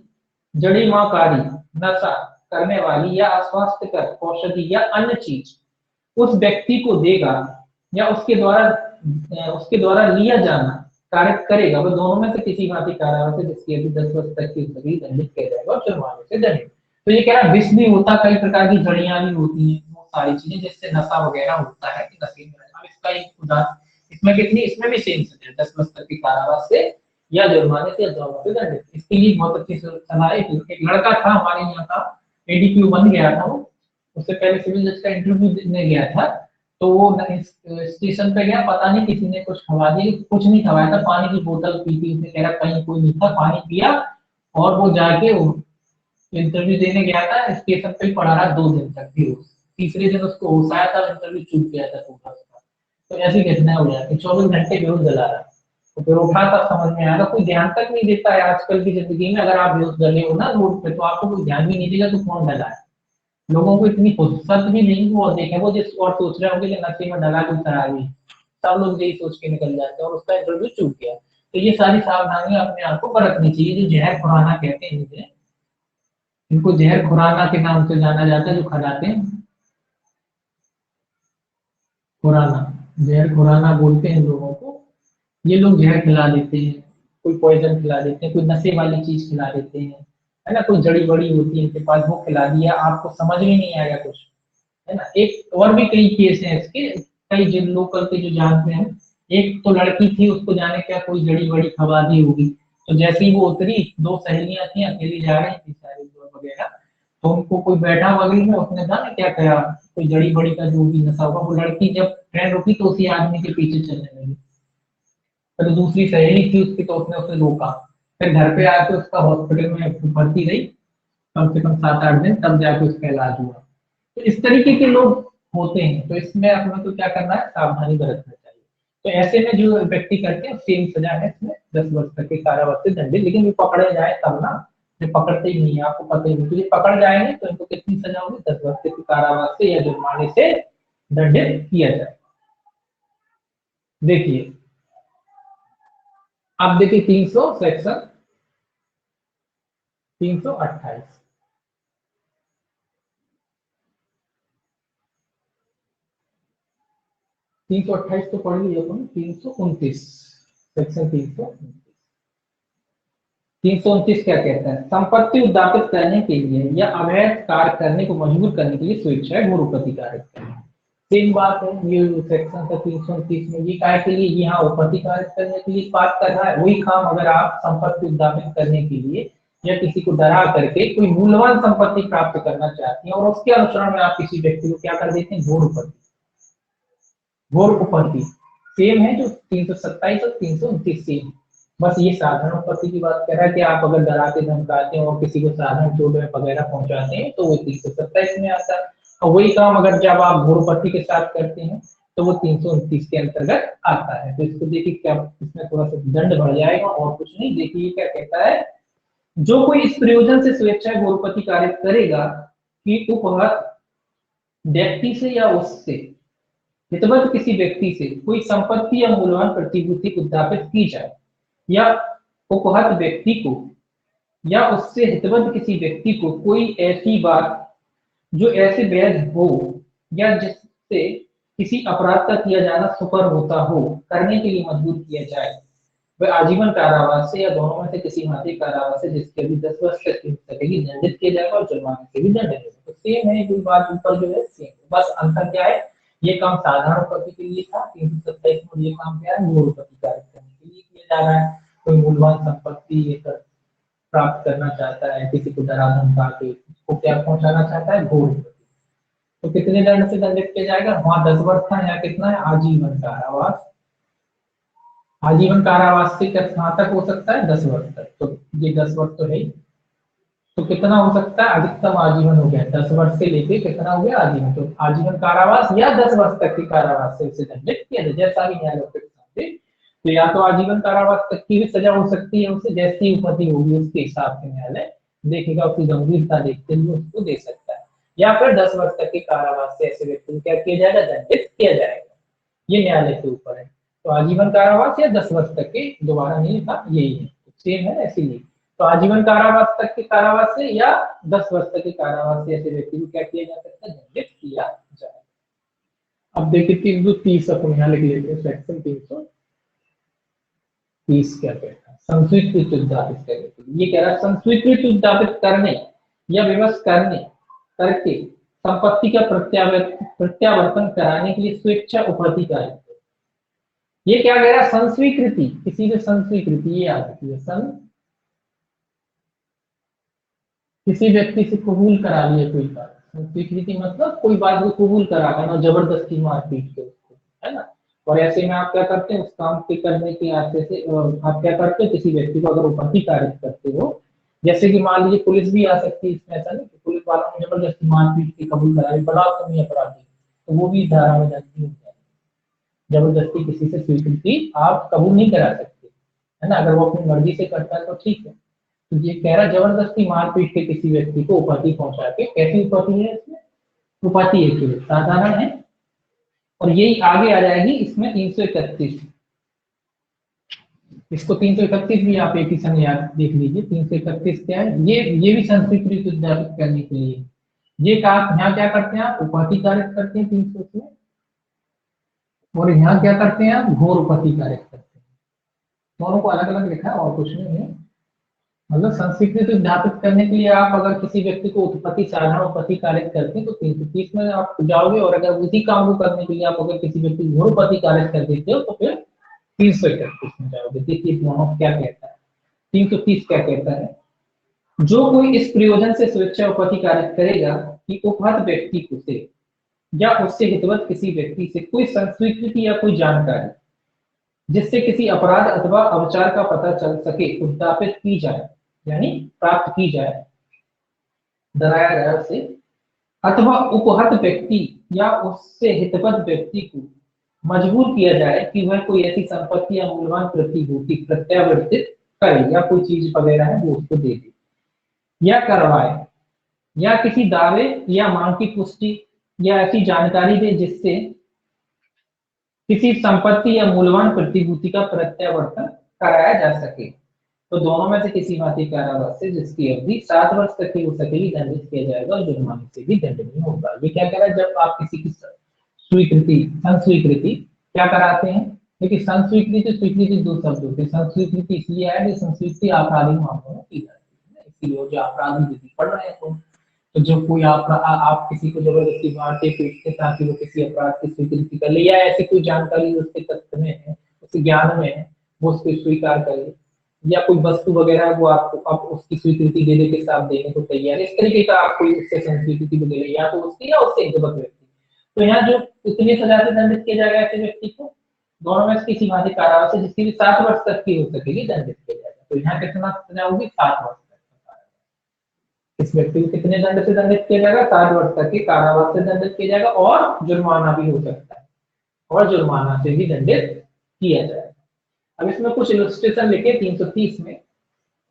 जड़ीमाकारी नशा करने वाली या अस्वास्थ्यकर औषधि या अन्य चीज उस व्यक्ति को देगा या उसके द्वारा लिया जाना कारित करेगा, वह दोनों में से किसी भांति कारावास से जिसकी अभी 10 वर्ष तक की सभी दंडित किया जाएगा और जुर्माने से दंडित। तो ये कह रहा है विष भी होता, कई प्रकार की जड़ियां भी होती हैं, वो सारी चीजें जिससे नशा वगैरह होता है कि नशे में, अब इसका एक उदाहरण, इसमें कितनी, इसमें भी सेम सजा 10 वर्ष तक की कारावास से या जुर्माने से या दोनों से दंडित। इसके लिए बहुत अच्छी सलाह है। एक लड़का था हमारे यहाँ का, एडीक्यू बन गया था वो, उससे पहले सिविल जज का इंटरव्यू देने गया था, तो वो स्टेशन पे गया, पता नहीं किसी ने कुछ खवा दिया, कुछ नहीं खवाया था, पानी की बोतल पी थी, उसने कह रहा कहीं कोई नहीं था, पानी पिया और वो जाके इंटरव्यू देने गया था, स्टेशन पे ही पड़ा रहा 2 दिन तक भी। तीसरे दिन उसको होश आया था, इंटरव्यू चूक गया था पूरा उसका। तो ऐसी घटना हो जाती, 24 घंटे बेहोश जला रहा, तो फिर उठा तब समझ में आया, कोई ध्यान तक नहीं देता है आजकल की जिंदगी में, अगर आप बेहोश जले हो ना रोड पे तो आपको कोई ध्यान भी नहीं देगा तो कौन डला है। लोगों को इतनी फुर्सत भी नहीं, वो देखे वो जिस और सोच रहे होंगे कि नशे में डला कोई शराबी, सब लोग यही सोच के निकल जाते हैं और उसका इंटरव्यू चूक गया। तो ये सारी सावधानियां अपने आप को बरतनी चाहिए। जो जहर खुराना कहते हैं इन्हें, इनको जहर खुराना के नाम से जाना जाता है, जो खिलाते हैं खुराना, जहर खुराना बोलते हैं लोगों को। ये लोग जहर खिला देते हैं, कोई पॉइजन खिला देते हैं, कोई नशे वाली चीज खिला देते हैं, है ना, कोई जड़ी बड़ी होती है इनके पास, वो खिला दिया, आपको समझ में नहीं आएगा कुछ, है ना। एक और भी कई केस हैं इसके, कई जिन लोकल के जो जानते हैं, एक तो लड़की थी, उसको जाने क्या कोई जड़ी बड़ी खवा दी होगी, तो जैसे ही वो उतरी, दो सहेलियां थी अकेली जा रही थी सारी वगैरह, तो उनको कोई बैठा बगल में, उसने कहा ना क्या कहा, कोई जड़ी बड़ी का जो भी नशा होगा, वो लड़की जब ट्रेन रुकी तो उसी आदमी के पीछे चलने लगी। फिर दूसरी सहेली थी उसकी, तो उसने उसे रोका, फिर घर पे आके उसका हॉस्पिटल में भर्ती रही, कम से कम 7-8 दिन, तब जाके उसका इलाज हुआ। तो इस तरीके के लोग होते हैं, तो इसमें अपने को क्या करना है, सावधानी बरतना चाहिए। तो ऐसे में जो व्यक्ति करते हैं सेम सजा है इसमें, 10 वर्ष तक के कारावास से दंडित, लेकिन ये पकड़े जाए तब ना, ये पकड़ते ही नहीं है, आपको पता ही नहीं, तो ये पकड़ जाएंगे तो इनको कितनी सजा होगी, 10 वर्ष के कारावास से या जुर्माने से दंडित किया जाए। देखिए, अब देखिए 300 सेक्शन 328, 328 तो पढ़ लीजिए अपन, 329 सेक्शन 329 क्या कहता है, संपत्ति उद्धापित करने के लिए या अवैध कार्य करने को मजबूर करने के लिए स्वेच्छा भूरुपति कार्य करना। सेम बात है, ये सेक्शन का 329 में ये काय के लिए, यहाँ उपपत्ति कार्य करने के लिए बात कर रहा है। वही काम अगर आप संपत्ति उद्धापित करने के लिए या किसी को डरा करके कोई मूल्यवान संपत्ति प्राप्त करना चाहते हैं, और उसके अनुसार में आप किसी व्यक्ति को क्या कर देते हैं, भूरुपति, घोर उपपत्ति सेम है, जो 327 और 329 सेम। बस ये साधारण उपपत्ति की बात कर रहा है कि आप अगर डराते धमकाते हैं और किसी को साधारण चोट वगैरह पहुंचाते हैं, तो वो 327 में आता है। और वही काम अगर जब आप घोरपत्ति के साथ करते हैं, तो वो 329 के अंतर्गत आता है। तो इसको देखिए क्या, इसमें थोड़ा सा दंड बढ़ जाएगा और कुछ नहीं। देखिए क्या कहता है, जो कोई इस प्रयोजन से स्वेच्छा घोरपत्ति कार्य करेगा कि उपहत व्यक्ति से या उससे हितवत किसी व्यक्ति से कोई संपत्ति या मूल्यवान प्रतिभूति उद्धापित की जाए, या उपहत व्यक्ति को या उससे हितवत किसी व्यक्ति को कोई ऐसी बात जो ऐसे वैध हो या जिससे किसी अपराध का किया जाना सुपर होता हो, करने के लिए मजबूर किया जाए, वह आजीवन कारावास से या दोनों में से किसी मात्रिक कारावास से, जिसके भी 10 वर्ष तक की सकेगी, दंडित किया जाएगा और जुर्माने से भी दंडित होगा। तो सेम है, कोई बात ऊपर जो है सेम, बस अंतर क्या है, ये काम साधारण उपपत्ति के लिए था 327 में, ये काम क्या है, मूल उपपत्ति कार्य करने के लिए किया जा रहा है। कोई मूल्यवान संपत्ति ये कर प्राप्त करना चाहता है, किसी को डरा धमका के उसको क्या पहुंचाना चाहता है, घोर उपपत्ति, तो कितने दंड से दंडित किया जाएगा, वहां 10 वर्ष था, यहाँ कितना है, आजीवन कारावास। आजीवन कारावास से कहाँ तक हो सकता है, 10 वर्ष तक, तो ये 10 वर्ष तो है ही। तो कितना हो सकता है, अधिकतम आजीवन हो गया, 10 वर्ष से लेके कितना हो गया, आजीवन। तो आजीवन कारावास या 10 वर्ष तक के कारावास से उसे दंडित किया जाए, जैसा भी न्यायालय समझे। तो या तो आजीवन कारावास तक की भी सजा हो सकती है उसे, जैसी उपपत्ति होगी उसके हिसाब से न्यायालय देखेगा, उसकी गंभीरता देखते हुए उसको दे सकता है, या फिर 10 वर्ष तक के कारावास से ऐसे व्यक्ति को क्या किया जाएगा, दंडित किया जाएगा। ये न्यायालय के ऊपर है। तो आजीवन कारावास या 10 वर्ष तक के, दोबारा नहीं लिखा, यही है, सेम है इसीलिए। तो आजीवन कारावास तक के कारावास से या 10 वर्ष तक के कारावास से ऐसे व्यक्ति को क्या किया जा सकता है, दंडित किया जाए। अब देखिए 330 अपन यहाँ लिख लेते हैं, सेक्शन 330 क्या कहता है, संस्वीकृत उद्धापित करने के लिए। ये कह रहा है संस्वीकृत उद्धापित करने या विवश करने करके संपत्ति का प्रत्यावर्तन कराने के लिए स्वेच्छा उपपत्ति कार्य। ये क्या कह रहा है, संस्वीकृति, किसी ने संस्वीकृति, ये याद रखिए, किसी व्यक्ति से कबूल करा लिया कोई बात, संस्वीकृति मतलब कोई बात को कबूल करा लेना, जबरदस्ती मारपीट के उसको, है ना। और ऐसे में आप क्या करते हैं, उस काम के करने के आस्ते से आप क्या करते हैं, किसी व्यक्ति को अगर उपपत्ति कार्य करते हो, जैसे कि मान लीजिए पुलिस भी आ सकती है इसमें, ऐसा नहीं कि पुलिस वालों ने जबरदस्ती मारपीट के कबूल करा ली, बड़ा कमी अपराधी, तो वो भी धारा में जाती है। जबरदस्ती किसी से स्वीकृति आप कबूल नहीं करा सकते, है ना। अगर वो अपनी मर्जी से करता है तो ठीक है। तो ये कह रहा जबरदस्ती मारपीट के किसी व्यक्ति को उपपत्ति पहुंचा के, कैसी उपपत्ति है इसमें, उपपत्ति है केवल साधारण है, और यही आगे आ जाएगी इसमें 331। इसको 331 भी आप एक ही संग याद देख लीजिए, 331 क्या है, ये भी संस्वीकृत उद्यापित करने के लिए। ये कहा यहाँ क्या करते हैं आप, उपपत्ति कार्य करते हैं 300 से, और यहाँ क्या करते हैं आप, घोर उपपत्ति कार्य करते हैं। दोनों को अलग अलग लिखा है और कुछ नहीं है। मतलब संस्वीकृति उद्घाटित करने के लिए आप अगर किसी व्यक्ति को उत्पत्ति साधारण उत्पत्ति कारित करते हैं तो 330 में आप जाओगे, और अगर उसी काम को करने के लिए आप अगर किसी व्यक्ति को घोरोपति कारित कर देते हो तो फिर 331 में जाओगे। देखिए दोनों क्या कहता है। 330 क्या कहता है, जो कोई इस प्रयोजन से स्वेच्छा उपपत्ति कारित करेगा कि उपहत व्यक्ति को से या उससे हितवत किसी व्यक्ति से कोई संस्वीकृति या कोई जानकारी जिससे किसी अपराध अथवा अवचार का पता चल सके उद्यापित की जाए, यानी प्राप्त की जाए, डराया जाए उसे, अथवा उपहत व्यक्ति या उससे हितवत व्यक्ति को मजबूर किया जाए कि वह कोई ऐसी संपत्ति या मूल्यवान प्रतिभूति प्रत्यावर्तित करे या कोई चीज वगैरह है वो उसको दे दे या करवाए, या किसी दावे या मांग की पुष्टि या ऐसी जानकारी दे जिससे किसी संपत्ति या मूल्यवान प्रतिभूति का प्रत्यावर्तन कराया जा सके, तो दोनों में से किसी भांति कारावास से जिसकी अवधि 7 वर्ष तक की हो सकेगी दंडित किया जाएगा और जुर्माने से भी दंडनीय होगा। ये क्या कह रहा है, जब आप किसी की स्वीकृति संस्वीकृति क्या कराते हैं, देखिए संस्वीकृति स्वीकृति दो शब्द होते हैं। संस्वीकृति इसलिए है कि संस्वीकृति आपराधिक मामलों में की जाती है, इसलिए जो अपराधी विधि पढ़ रहे हैं तो जब कोई आप किसी को जबरदस्ती मारते पीटते ताकि वो किसी अपराध की स्वीकृति कर ले, या ऐसी कोई जानकारी उसके तथ्य में है, उसके ज्ञान में है, वो उसको स्वीकार करे, या कोई वस्तु वगैरह वो आपको आप उसकी स्वीकृति देने के साथ देने को तैयार है, इस तरीके का आप कोई उससे स्वीकृति को ले, या तो उसकी या उससे हितवत व्यक्ति, तो यहाँ जो कितनी सजा से दंडित किया जाएगा ऐसे व्यक्ति को, दोनों में से किसी भांति कारावास से जिसकी भी 7 वर्ष तक की हो सकेगी दंडित किया जाएगा। तो यहाँ कितना सजा होगी, 7 वर्ष तक। इस व्यक्ति को कितने दंड से दंडित किया जाएगा, 7 वर्ष तक के कारावास से दंडित किया जाएगा, और जुर्माना भी हो सकता है, और जुर्माना से भी दंडित किया जाएगा। अब इसमें कुछ इलस्ट्रेशन लिखे 330 में,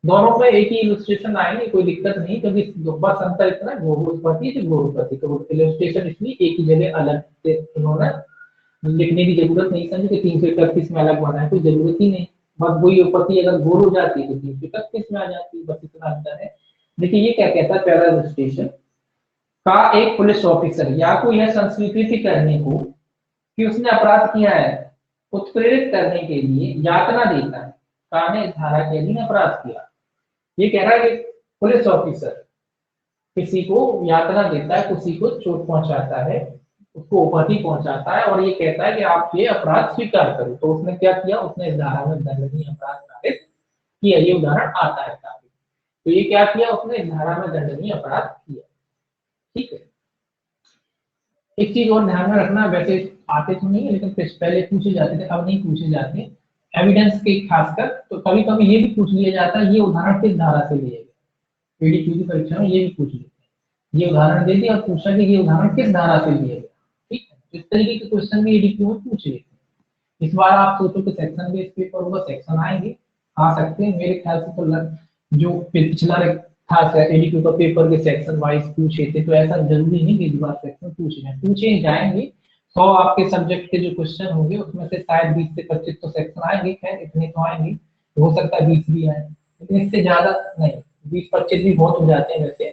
दोनों में एक ही इलस्ट्रेशन आएंगे, कोई दिक्कत नहीं, क्योंकि बस अंतर इतना घोरोपति से घोरोपति, तो इलस्ट्रेशन इसलिए एक ही जगह अलग से उन्होंने लिखने की जरूरत नहीं समझी कि 331 में अलग बना है, कोई जरूरत ही नहीं, बस वही उपपत्ति अगर घोर हो जाती है तो 331 में आ जाती है, बस इतना अंतर है। देखिए ये क्या कहता है, पहला इलस्ट्रेशन का एक पुलिस ऑफिसर या कोई यह संस्वीकृति करने को कि उसने अपराध किया है उत्प्रेरित करने के लिए यातना देता है, काने इस धारा के अधीन अपराध किया। ये कह रहा है कि पुलिस ऑफिसर किसी को यातना देता है, किसी को चोट पहुंचाता है, उसको उपहति पहुंचाता है, और ये कहता है कि आप ये अपराध स्वीकार करो, तो उसने क्या किया, उसने इस धारा में दंडनीय अपराध कारित किया। ये उदाहरण आता है काफी, तो ये क्या किया, उसने इस धारा में दंडनीय अपराध किया। ठीक है, एक चीज और ध्यान में रखना, वैसे आते तो नहीं है लेकिन पहले पूछे जाते थे, अब नहीं पूछे जाते एविडेंस के खासकर, तो कभी कभी ये भी पूछ लिया जाता है ये उदाहरण किस धारा से लिए गए, एडीक्यू की परीक्षा में ये भी पूछ लेते हैं, ये उदाहरण दे दिया और पूछा कि ये उदाहरण किस धारा से लिए गए। ठीक है, इस तरीके के क्वेश्चन भी एडीक्यू में पूछ लेते हैं। इस बार आप सोचो कि सेक्शन बेस्ड पेपर होगा, सेक्शन आएंगे, आ सकते हैं मेरे ख्याल से, तो जो पिछला था एडीक्यू का पेपर के सेक्शन वाइज पूछे थे, तो ऐसा जरूरी नहीं कि इस बार सेक्शन पूछे जाएंगे। 100 आपके सब्जेक्ट के जो क्वेश्चन होंगे उसमें से शायद 20 से 25 तो सेक्शन आएंगे, खैर इतने तो आएंगे, हो सकता है 20 भी आए, लेकिन इससे ज्यादा नहीं, 20-25 भी बहुत हो जाते हैं वैसे,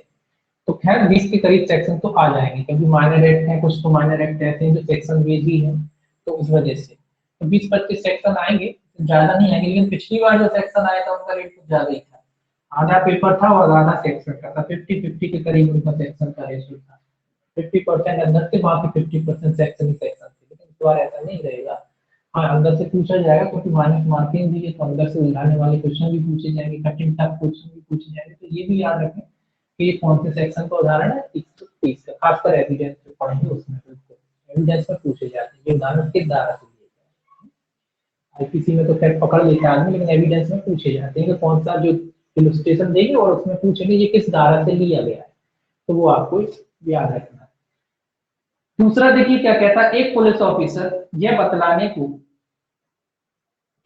तो खैर 20 के करीब सेक्शन तो आ जाएंगे, क्योंकि माइनर एक्ट है, कुछ तो माइनर एक्ट ऐसे हैं जो सेक्शन बेस्ड भी है, तो उस वजह से तो 20-25 सेक्शन आएंगे, ज्यादा नहीं आएंगे। लेकिन पिछली बार जो सेक्शन आया था उनका रेट कुछ ज्यादा ही था, आधा पेपर था और आधा सेक्शन का था, 50-50 के करीब उनका सेक्शन का रेशियो था, 50% अंदर से बाकी 50% सेक्शन ही सेक्शन थे। लेकिन इस बार ऐसा नहीं रहेगा, हाँ अंदर से पूछा जाएगा, क्योंकि माइनस मार्किंग भी है, तो अंदर से उलझाने वाले क्वेश्चन भी पूछे जाएंगे, कठिन टफ क्वेश्चन भी पूछे जाएंगे, तो ये भी याद रखें कि ये कौन से सेक्शन का उदाहरण है, 330 का, खासकर एविडेंस जो पढ़ेंगे उसमें एविडेंस में पूछे जाते हैं ये उदाहरण किस धारा से लिए गए। आईपीसी में तो खैर पकड़ लेता है आदमी, लेकिन एविडेंस में पूछे जाते हैं कि कौन सा जो इलस्ट्रेशन देंगे और उसमें पूछेंगे ये किस धारा से लिया गया है, तो वो आपको याद रखना है। दूसरा देखिए क्या कहता है, एक पुलिस ऑफिसर यह बतलाने को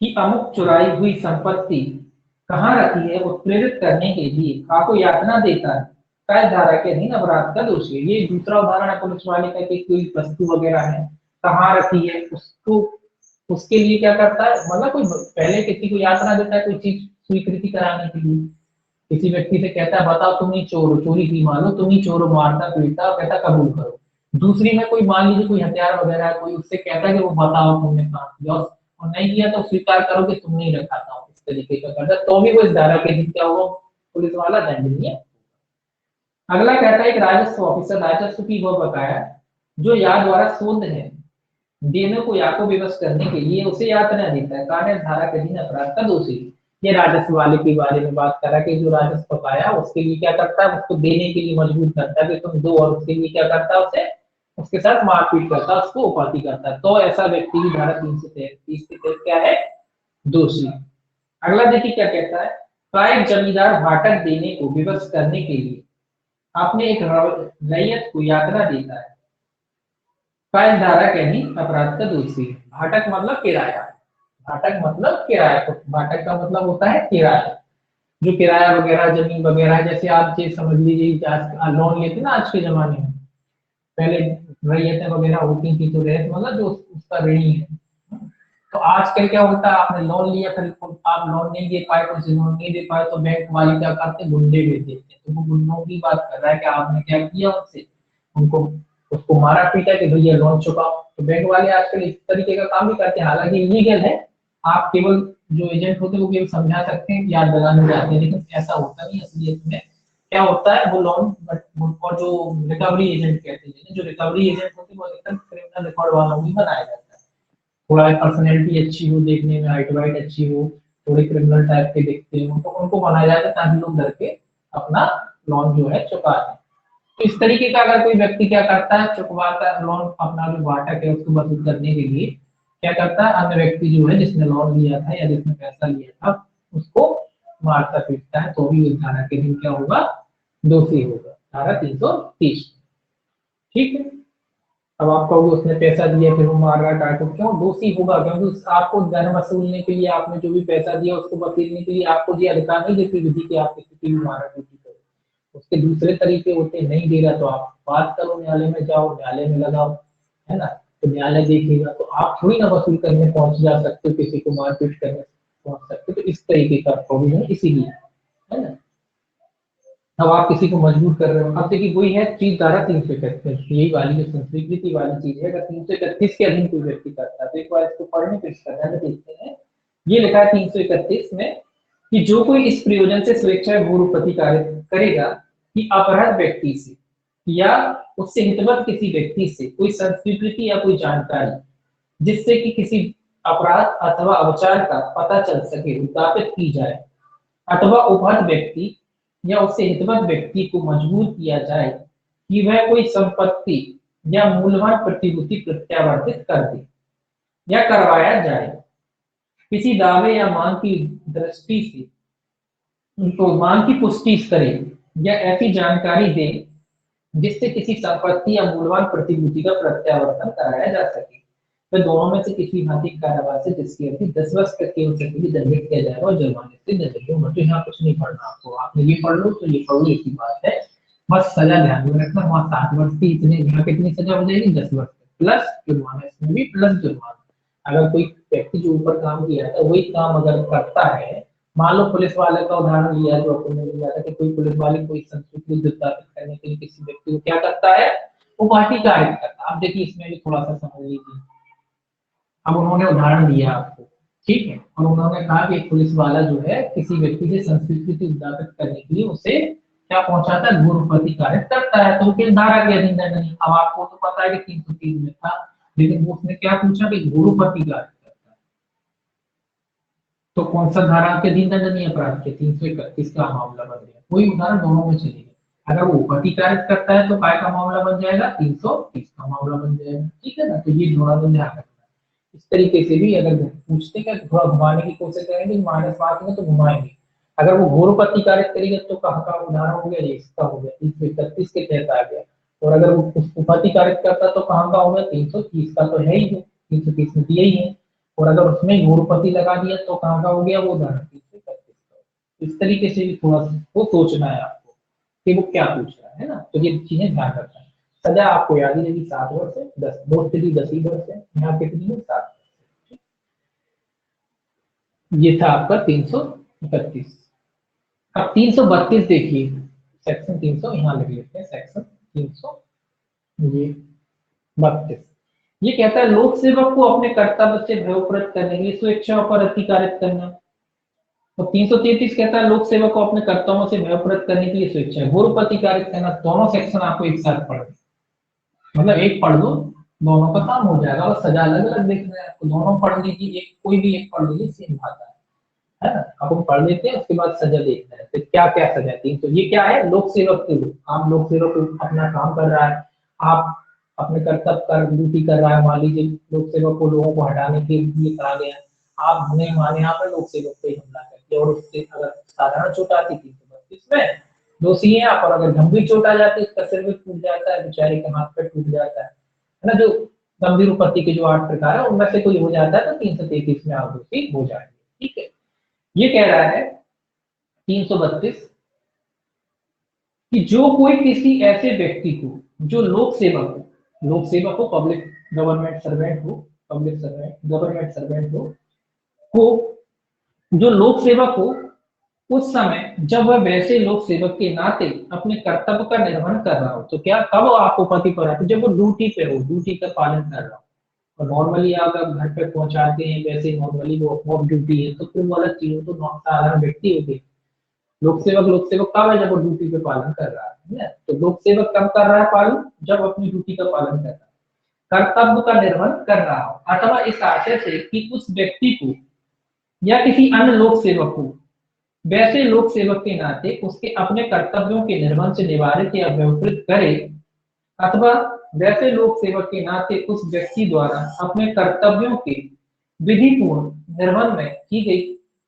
कि अमुक चुराई हुई संपत्ति कहाँ रखी है उत्प्रेरित करने के लिए आपको यातना देता है, काय धारा के अधीन अपराध का दोषी है। ये दूसरा उदाहरण है पुलिस वाले का कि कोई वस्तु वगैरह है कहाँ रखी है, उसको उसके लिए क्या करता है, मतलब कोई पहले किसी को यातना देता है कोई चीज स्वीकृति कराने के लिए, किसी व्यक्ति से कहता है बताओ तुम ही चोर हो, चोरी की मान लो तुम ही चोर हो, मारता पीटता और कहता कबूल करो। दूसरी में कोई मान लीजिए कोई हथियार वगैरह कोई उससे कहता है कि वो बताओ तुमने काम किया, और नहीं किया तो स्वीकार करो कि तुमने ही रखा था, इस तरीके का करता तो भी वो इस धारा के अधीन क्या होगा, पुलिस वाला दंडनीय। अगला कहता है एक राजस्व ऑफिसर राजस्व की वह बकाया जो या द्वारा शोध है देने को या को विवश करने के लिए उसे यातना देता है कार्य धारा के अधीन अपराध का दोषी। ये राजस्व वाले के बारे में बात कर रहा है कि जो राजस्व बकाया उसके लिए क्या करता है, उसको देने के लिए मजबूर करता है कि तुम दो, और उसके लिए क्या करता है, उसे उसके साथ मारपीट करता है, उसको उपाधि करता है, तो ऐसा व्यक्ति की धारा 333 के तहत क्या है, दोषी। अगला देखिए क्या कहता है, प्रायिक जमींदार भाटक देने को विवश करने के लिए आपने एक रैयत को यातना देता है, कायम धारा के अधीन अपराध का दोषी। भाटक मतलब किराया, भाटक मतलब किराया, तो भाटक का मतलब होता है किराया, जो किराया वगैरह जमीन वगैरह, जैसे आप ये समझ लीजिए आज लोन लेते ना आज के जमाने में, पहले रैयतें वगैरह होती थी, तो रैयत मतलब जो उसका ऋणी है। तो आजकल क्या होता है, आपने लोन लिया, फिर आप लोन नहीं दे पाए, कुछ लोन नहीं दे पाए, तो बैंक वाले क्या करते हैं, गुंडे भेज देते हैं। तो वो गुंडों की बात कर रहा है कि आपने क्या किया उनसे, उनको उसको मारा पीटा कि भैया लोन चुकाओ। तो बैंक वाले आजकल इस तरीके का काम भी करते हैं, हालांकि इलीगल है। आप केवल जो एजेंट होते हैं वो केवल समझा सकते हैं, याद दिलाने जाते हैं, लेकिन ऐसा होता नहीं असलियत में। क्या होता है, वो लोन और जो रिकवरी एजेंट कहते हैं, जो रिकवरी एजेंट होते हैं वो एकदम क्रिमिनल रिकॉर्ड वालों भी बनाया जाता है। थोड़ा पर्सनैलिटी अच्छी हो, देखने में हाइट वाइट अच्छी हो, थोड़े क्रिमिनल टाइप के दिखते हो, तो उनको बनाया जाता है ताकि लोग डर के अपना लोन जो है चुका दें। तो इस तरीके का अगर कोई व्यक्ति क्या करता है, चुकवाता है लोन, अपना जो भाटक है उसको वसूल करने के लिए क्या करता है, अन्य व्यक्ति जो है जिसने लोन लिया था या जिसने पैसा लिया था उसको मारता पीटता है, तो भी उस धारा के दिन क्या होगा, दोषी होगा, धारा 330। ठीक है। अब आप कहोगे उसने पैसा दिया फिर वो मार रहा है, तो क्यों दोषी होगा, क्योंकि आपको धन वसूलने के लिए आपने जो भी पैसा दिया उसको वसूलने के लिए आपको ये अधिकार नहीं देती विधि कि आप किसी की भी मारा पीटी करो। उसके दूसरे तरीके होते, नहीं दे रहा तो आप बात करो, न्यायालय में जाओ, न्यायालय में लगाओ, है ना, तो न्यायालय देखेगा। तो आप थोड़ी ना वसूल करने पहुंच जा सकते हो, किसी को मारपीट करने पहुंच सकते हो। तो इस तरीके का प्रोविजन इसीलिए है ना। अब आप किसी को मजबूर कर रहे हो, अब देखिए वही है चीज धारा 331, यही वाली जो संस्वीकृति वाली चीज है, अगर 331 के अधीन कोई व्यक्ति करता है तो एक बार इसको पढ़ने पे इसका ध्यान देखते हैं। ये लिखा है 331 में कि जो कोई इस प्रयोजन से स्वेच्छा पूर्व कार्य करेगा कि अपराध व्यक्ति से या उससे हितवत किसी व्यक्ति से कोई संस्वीकृति या कोई जानकारी जिससे कि किसी अपराध अथवा अवचार का पता चल सके उद्घाटित की जाए, अथवा उपहत व्यक्ति या उससे हितवत व्यक्ति को मजबूर किया जाए कि वह कोई संपत्ति या मूल्यवान प्रतिभूति प्रत्यावर्तित कर दे या करवाया जाए, किसी दावे या मांग की दृष्टि से उनको मांग की पुष्टि करे या ऐसी जानकारी दे जिससे किसी संपत्ति या मूल्यवान प्रतिभूति का प्रत्यावर्तन कराया जा सके, तो दोनों में से किसी भांति कार्यवाही से जिसकी अवधि 10 वर्ष तक की हो सकेगी दंडित किया जाएगा और जुर्माने से दंडित होगा। तो यहाँ कुछ नहीं पढ़ना आपको, आपने ये पढ़ लो तो ये पढ़ लो, एक ही बात है। बस सजा ध्यान में रखना, वहाँ 7 वर्ष की इतने, यहाँ कितनी सजा हो जाएगी, 10 वर्ष प्लस जुर्माना, इसमें भी प्लस जुर्माना। अगर कोई व्यक्ति जो ऊपर काम किया था वही काम अगर करता है, मान लो पुलिस वाले का उदाहरण लिया जो आपने लिया था कि कोई पुलिस वाले कोई संस्कृति स्थापित करने के लिए किसी व्यक्ति को क्या करता है, वो पार्टी कार्य करता है। आप देखिए इसमें भी थोड़ा सा समझ लीजिए। अब उन्होंने उदाहरण दिया आपको, ठीक है, और उन्होंने कहा कि एक पुलिस वाला जो है किसी व्यक्ति से संस्कृति स्थापित करने के लिए उसे क्या पहुंचाता है, गुरु प्रतिकारित करता है, तो वो किस धारा के अधीन दंड नहीं। अब आपको तो पता है कि 303 में था, लेकिन वो उसने क्या पूछा कि गुरु प्रतिकारित करता है, तो कौन सा धारा के अधीन दंडनीय अपराध के 331 का मामला बन गया। कोई उदाहरण दोनों में चलेगा। अगर वो प्रतिकारित करता है तो काय का मामला बन जाएगा, 330 का मामला बन जाएगा। ठीक है ना, तो ये थोड़ा सा ध्यान रखना। इस तरीके से भी अगर पूछते हैं थोड़ा घुमाने की कोशिश करेंगे, -5 में तो घुमाएंगे। अगर वो घोर प्रतिकारित करेगा तो कहाँ का उदाहरण हो गया, इसका हो गया 331 के तहत आ गया। और अगर वो उसको प्रतिकारित करता तो कहाँ का हो गया, 330 का तो है ही, 330 में दिया ही है। और अगर उसमें घोरपति लगा दिया तो कहाँ का हो गया, वो उदाहरण 331 का। इस तरीके से भी थोड़ा वो सोचना है आपको कि वो क्या पूछ रहा है ना, तो ये चीजें ध्यान रखना है। सजा आपको याद ही रहेगी, 7 वर्ष है, 10 बहुत सीधी 10 ही वर्ष है, यहाँ कितनी है, 7। ये था आपका 331। अब 332 देखिए, सेक्शन 300 यहाँ लिख लेते हैं, सेक्शन 300 ये 32। ये कहता है लोक सेवक को अपने कर्तव्य से भयप्रत करने के लिए स्वेच्छा पर अतिकारित करना। तो 333 कहता है लोक सेवक को अपने कर्तव्यों से भयप्रत करने के लिए स्वेच्छा है। घोरपति कार्य करना, दोनों सेक्शन आपको एक साथ पढ़, मतलब एक पढ़ लो, दोनों का काम हो जाएगा। और सजा अलग अलग देखना है आपको, दोनों पढ़ लीजिए, एक कोई भी एक पढ़ लीजिए, सेम आता है ना। अपन पढ़ लेते हैं, उसके बाद सजा देखना है। तो क्या क्या सजा थी, तो ये क्या है, लोक सेवक के लिए, आप लोक सेवक अपना काम कर रहा है, आप अपने कर्तव्य कर ड्यूटी कर रहा है। मान लीजिए लोक सेवक को लोगों को हटाने के लिए कहा गया, आप नहीं माने, यहाँ पे लोक सेवक पे हमला करके, और उससे अगर साधारण चोट आती थी तो बस इसमें दोषी है आप, और अगर गंभीर चोट आ जाती है, उसका सिर भी टूट जाता है, बेचारे का हाथ पे टूट जाता है ना। जो गंभीर उपपत्ति के जो 8 प्रकार है उनमें से कोई हो जाता है तो 333 में आप दोषी हो जाएंगे। ठीक है, ये कह रहा है 332 कि जो कोई किसी ऐसे व्यक्ति को जो लोक सेवक हो, पब्लिक गवर्नमेंट सर्वेंट हो, पब्लिक सर्वेंट गवर्नमेंट सर्वेंट हो जो लोक सेवक हो, उस समय जब वह वैसे लोक सेवक के नाते अपने कर्तव्य का निर्वहन कर रहा हो, तो क्या कब आपको पति पर आते, जब वो ड्यूटी पे हो, ड्यूटी का पालन कर रहा हो। और नॉर्मली आप अगर घर पे पहुंचाते हैं, वैसे नॉर्मली वो ऑफ ड्यूटी है, तो फिर वो अलग चीज हो, तो साधारण व्यक्ति हो गए। लोक सेवक कब है, जब वो ड्यूटी पे पालन कर रहा है ना? तो लोक सेवक कब कर रहा है पालन, जब अपनी ड्यूटी का पालन कर रहा है, कर्तव्य का निर्वहन कर रहा हो, अथवा इस आशय से कि उस व्यक्ति को या किसी अन्य लोक सेवक को वैसे लोक सेवक के नाते उसके अपने कर्तव्यों के निर्वहन से निवारित या व्यवकृत करे, अथवा वैसे लोक सेवक के नाते उस व्यक्ति द्वारा अपने कर्तव्यों के विधि पूर्ण निर्वहन में की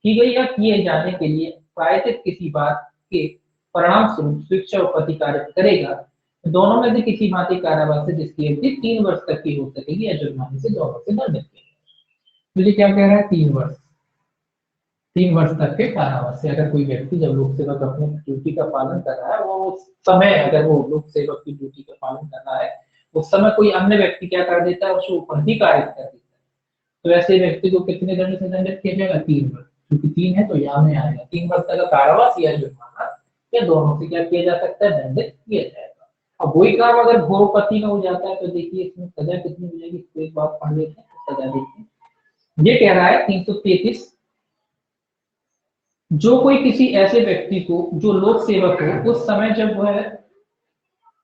गई या किए जाने के लिए प्रायश्चित किसी बात के परिणाम स्वरूप शिक्षा उपति कार्य करेगा, तो दोनों में से किसी भांति कारावास से जिसकी अवधि 3 वर्ष तक की हो सकेगी या जुर्माने से दोनों से दंडित किया। तो ये क्या कह रहा है, 3 वर्ष, 3 वर्ष तक के कारावास से अगर कोई व्यक्ति जब लोक सेवक अपनी ड्यूटी का पालन कर रहा है, वो उस समय अगर वो लोक सेवक की ड्यूटी का पालन कर रहा है, उस समय कोई अन्य व्यक्ति क्या कर देता है, उसको उपरि कार्य कर देता है, तो ऐसे व्यक्ति को कितने दंड से दंडित किया जाएगा, 3 वर्ष, क्योंकि 3 है तो यहाँ में आएगा 3 वर्ष तक का कारावास या जुर्माना, या दोनों से क्या किया जा सकता है, दंडित किया जाएगा। अब वही काम अगर घोरपति में हो जाता है, तो देखिए इसमें सजा कितनी हो जाएगी, इसको एक बार पढ़ लेते हैं, तो सजा देखते हैं। ये कह रहा है 333, जो कोई किसी ऐसे व्यक्ति को जो लोक सेवक हो, उस समय जब वह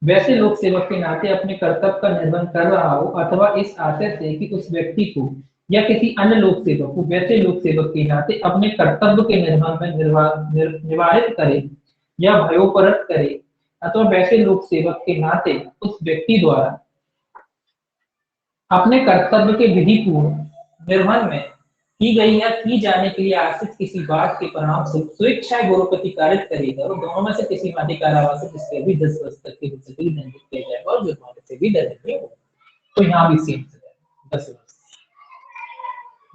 वैसे लोक सेवक के नाते अपने कर्तव्य का निर्वहन कर रहा हो, अथवा इस आशय से कि उस व्यक्ति को या किसी अन्य लोक सेवक को वैसे लोक सेवक के नाते अपने कर्तव्य के निर्वहन में निवारित करे या भयोपरत करे, अथवा वैसे लोक सेवक के नाते उस व्यक्ति द्वारा अपने कर्तव्य के विधि पूर्ण निर्वहन में की गई या की जाने के लिए आश्रित किसी बात के परिणाम से स्वेच्छा गुरुपति कार्य करेगा, और दोनों में से किसी माध्यम कारावास से जिसके भी 10 वर्ष तक की हो सकेगी दंडित किया जाएगा, और जुर्माने से भी दंडित नहीं होगा। तो यहाँ भी सेम सजा 10 वर्ष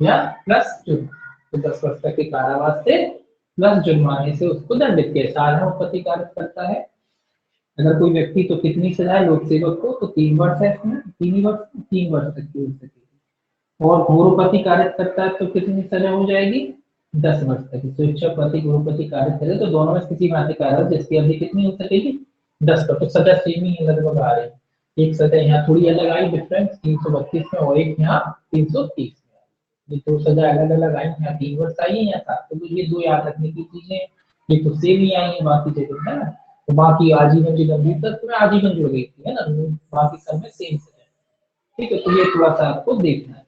या प्लस जुर्माना, तो 10 वर्ष तक के कारावास से प्लस जुर्माने से उसको दंडित किया। साधारण उपपत्ति कार्य करता है अगर कोई व्यक्ति, तो कितनी सजा है लोक सेवक को, तो 3 वर्ष है इसमें, 3 वर्ष, 3 वर्ष तक की हो सकेगी। और गुरुपति कार्य करता है तो कितनी सजा हो जाएगी, 10 वर्ष तक की। स्वेच्छा पति गुरुपति कार्य करे तो दोनों में किसी भांति कार्य जिसकी अवधि कितनी हो सकेगी, 10 वर्ष। तो सजा सेम ही लगभग आ रही है, एक सजा यहाँ थोड़ी अलग आई डिफरेंस 332 में, और एक यहाँ 330 में। ये दो सजा अलग अलग आई, यहाँ 3 वर्ष आई है, यहाँ 7। तो ये दो याद रखने की चीजें, ये तो सेम ही आई है बाकी जगह, है ना। तो बाकी आजीवन जो गंभीर तत्व में आजीवन जुड़ गई थी, है ना, बाकी सब में सेम सजा। ठीक है, तो ये थोड़ा सा आपको देखना है।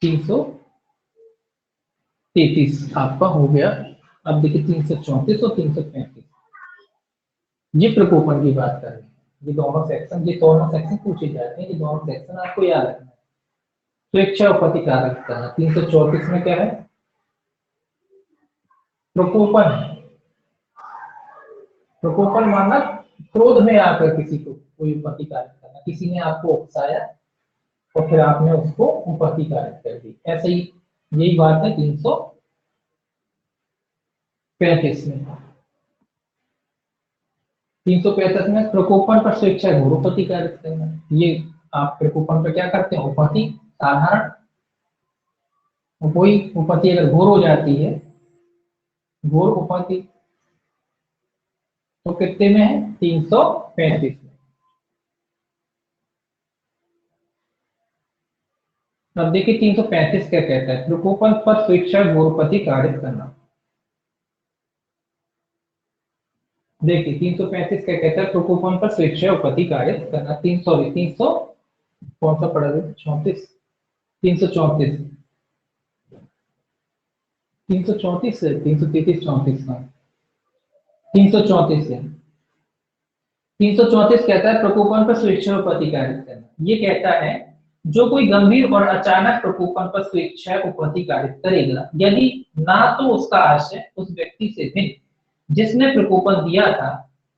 333 आपका हो गया। अब देखिए 334 और 335, ये प्रकोपन की बात कर रहे हैं। ये दोनों सेक्शन पूछे जाते हैं, ये दोनों सेक्शन आपको याद रखना है। स्वेच्छा उपपत्ति कारक करना 334 में क्या है, प्रकोपन है। प्रकोपन माना क्रोध में आकर किसी को कोई उपपत्ति कारक करना, किसी ने आपको उकसाया और फिर आपने उसको उपपत्ति कारक कर दी, ऐसे ही यही बात है 335 में। 365 में प्रकोपन पर स्वेच्छा घोरोपति कार्य करना। ये आप प्रकोपन पर क्या करते हैं, उपपत्ति साधारण, कोई उपपत्ति अगर घोर हो जाती है, घोर उपपत्ति, तो कितने में है, 335 में। अब देखिए 335 क्या कहता है, प्रकोपन पर स्वेच्छा घोरोपति कार्य करना। देखिए 335 क्या कहता है, प्रकोपन पर स्वेच्छा उपपत्ति कारित करना। 300 कौन सा पढ़ा है, 34, 334, 334 से 333, 34 का 334 से 334 कहता है प्रकोपन पर स्वेच्छा उपपत्ति कारित करना। ये कहता है जो कोई गंभीर और अचानक प्रकोपन पर स्वेच्छा उपपत्ति कारित करेगा, यदि ना तो उसका आशय उस व्यक्ति से भिन्न जिसने प्रकोपन दिया था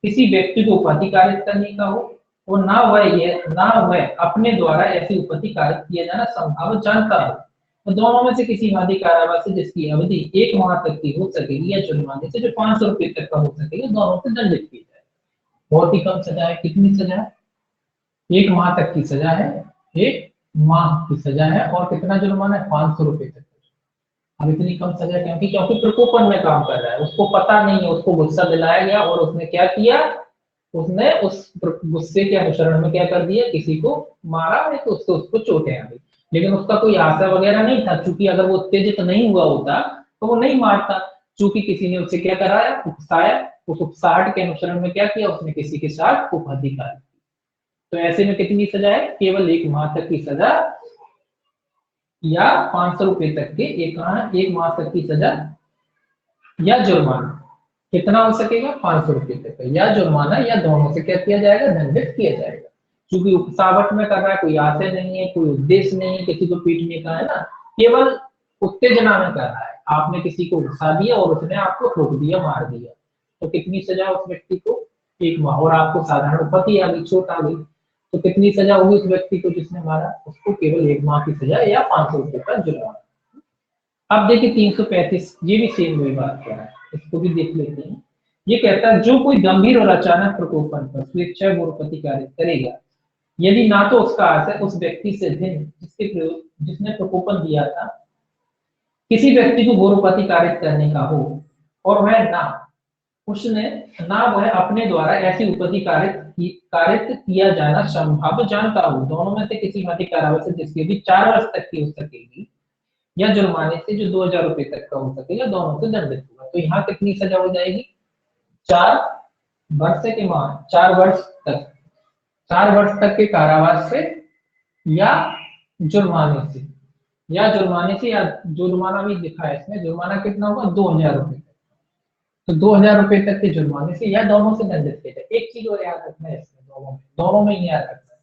किसी व्यक्ति को उपपत्ति कारित करने का हो, और ना वह अपने द्वारा ऐसी उपपत्ति कारित किया जाना संभावित जानता हो, तो दोनों में से किसी मादी कारावास जिसकी अवधि 1 माह तक की हो सकेगी, या जुर्माने से जो 500 रुपए तक का हो सकेगा, दोनों से दंडित की जाए। बहुत ही कम सजा है। कितनी सजा है? 1 माह तक की सजा है, 1 माह की सजा है, और कितना जुर्माना है? 500 रुपए तक। अब इतनी कम सजा क्योंकि क्योंकि प्रकोपन में काम कर रहा है, उसको पता नहीं है, उसको गुस्सा दिलाया गया और उसने क्या किया, उसने उस गुस्से के अनुसरण में क्या कर दिया, किसी को मारा, नहीं तो उसको चोटें आ गई। लेकिन उसका कोई आशा वगैरह नहीं था, क्योंकि अगर वो उत्तेजित नहीं हुआ होता तो वो नहीं मारता। चूंकि किसी ने उससे क्या कराया, उकसाया, उस उकसाहट के अनुसरण में क्या किया, उसने किसी के साथ उपअधिकार। तो ऐसे में कितनी सजा है? केवल 1 माह तक की सजा, या 500 रुपए तक के, एक माह तक की सजा, या जुर्माना। कितना हो सकेगा? 500 रुपए तक का, या जुर्माना, या दोनों से क्या किया जाएगा, दंडित किया जाएगा। क्योंकि उकसावट में कर रहा है, कोई आशय नहीं है, कोई उद्देश्य नहीं है किसी को पीटने का, है ना, केवल उत्तेजना में कर रहा है। आपने किसी को उकसा दिया और उसने आपको ठोक दिया, मार दिया, तो कितनी सजा उस व्यक्ति को? 1 माह। और आपको साधारण उपपत्ति आ गई, चोट आ गई, तो कितनी सजा होगी उस व्यक्ति को जिसने मारा? उसको केवल 1 माह की सजा, या 500 रुपए का जुर्माना। अब देखिए 335, ये भी सेम वही बात कर रहा है, इसको भी देख लेते हैं। ये कहता है जो कोई गंभीर और अचानक प्रकोपन पर स्वेच्छा पूर्वक कार्य करेगा, यदि ना तो उसका आशय उस व्यक्ति से भिन्न जिसने प्रकोपन दिया था किसी व्यक्ति को गौरवपति कारित करने का हो, और वह अपने द्वारा ऐसी उपति कारित किया जाना संभावित जानता हो, दोनों में से किसी मध्य कारावास जिसकी भी 4 वर्ष तक की हो सकेगी, या जुर्माने से जो 2000 रुपए तक का हो सकेगा, दोनों से दंडित होगा। तो यहाँ कितनी सजा हो जाएगी? 4 वर्ष के मान 4 वर्ष तक के कारावास से, या जुर्माने से, या जुर्माना भी दिखा है इसमें। जुर्माना कितना होगा? 2000 रुपए। तो 2000 रुपए तक के जुर्माने से, या दोनों से दंडित किया जाए। एक चीज और याद रखना है इसमें, दोनों में ही याद रखना है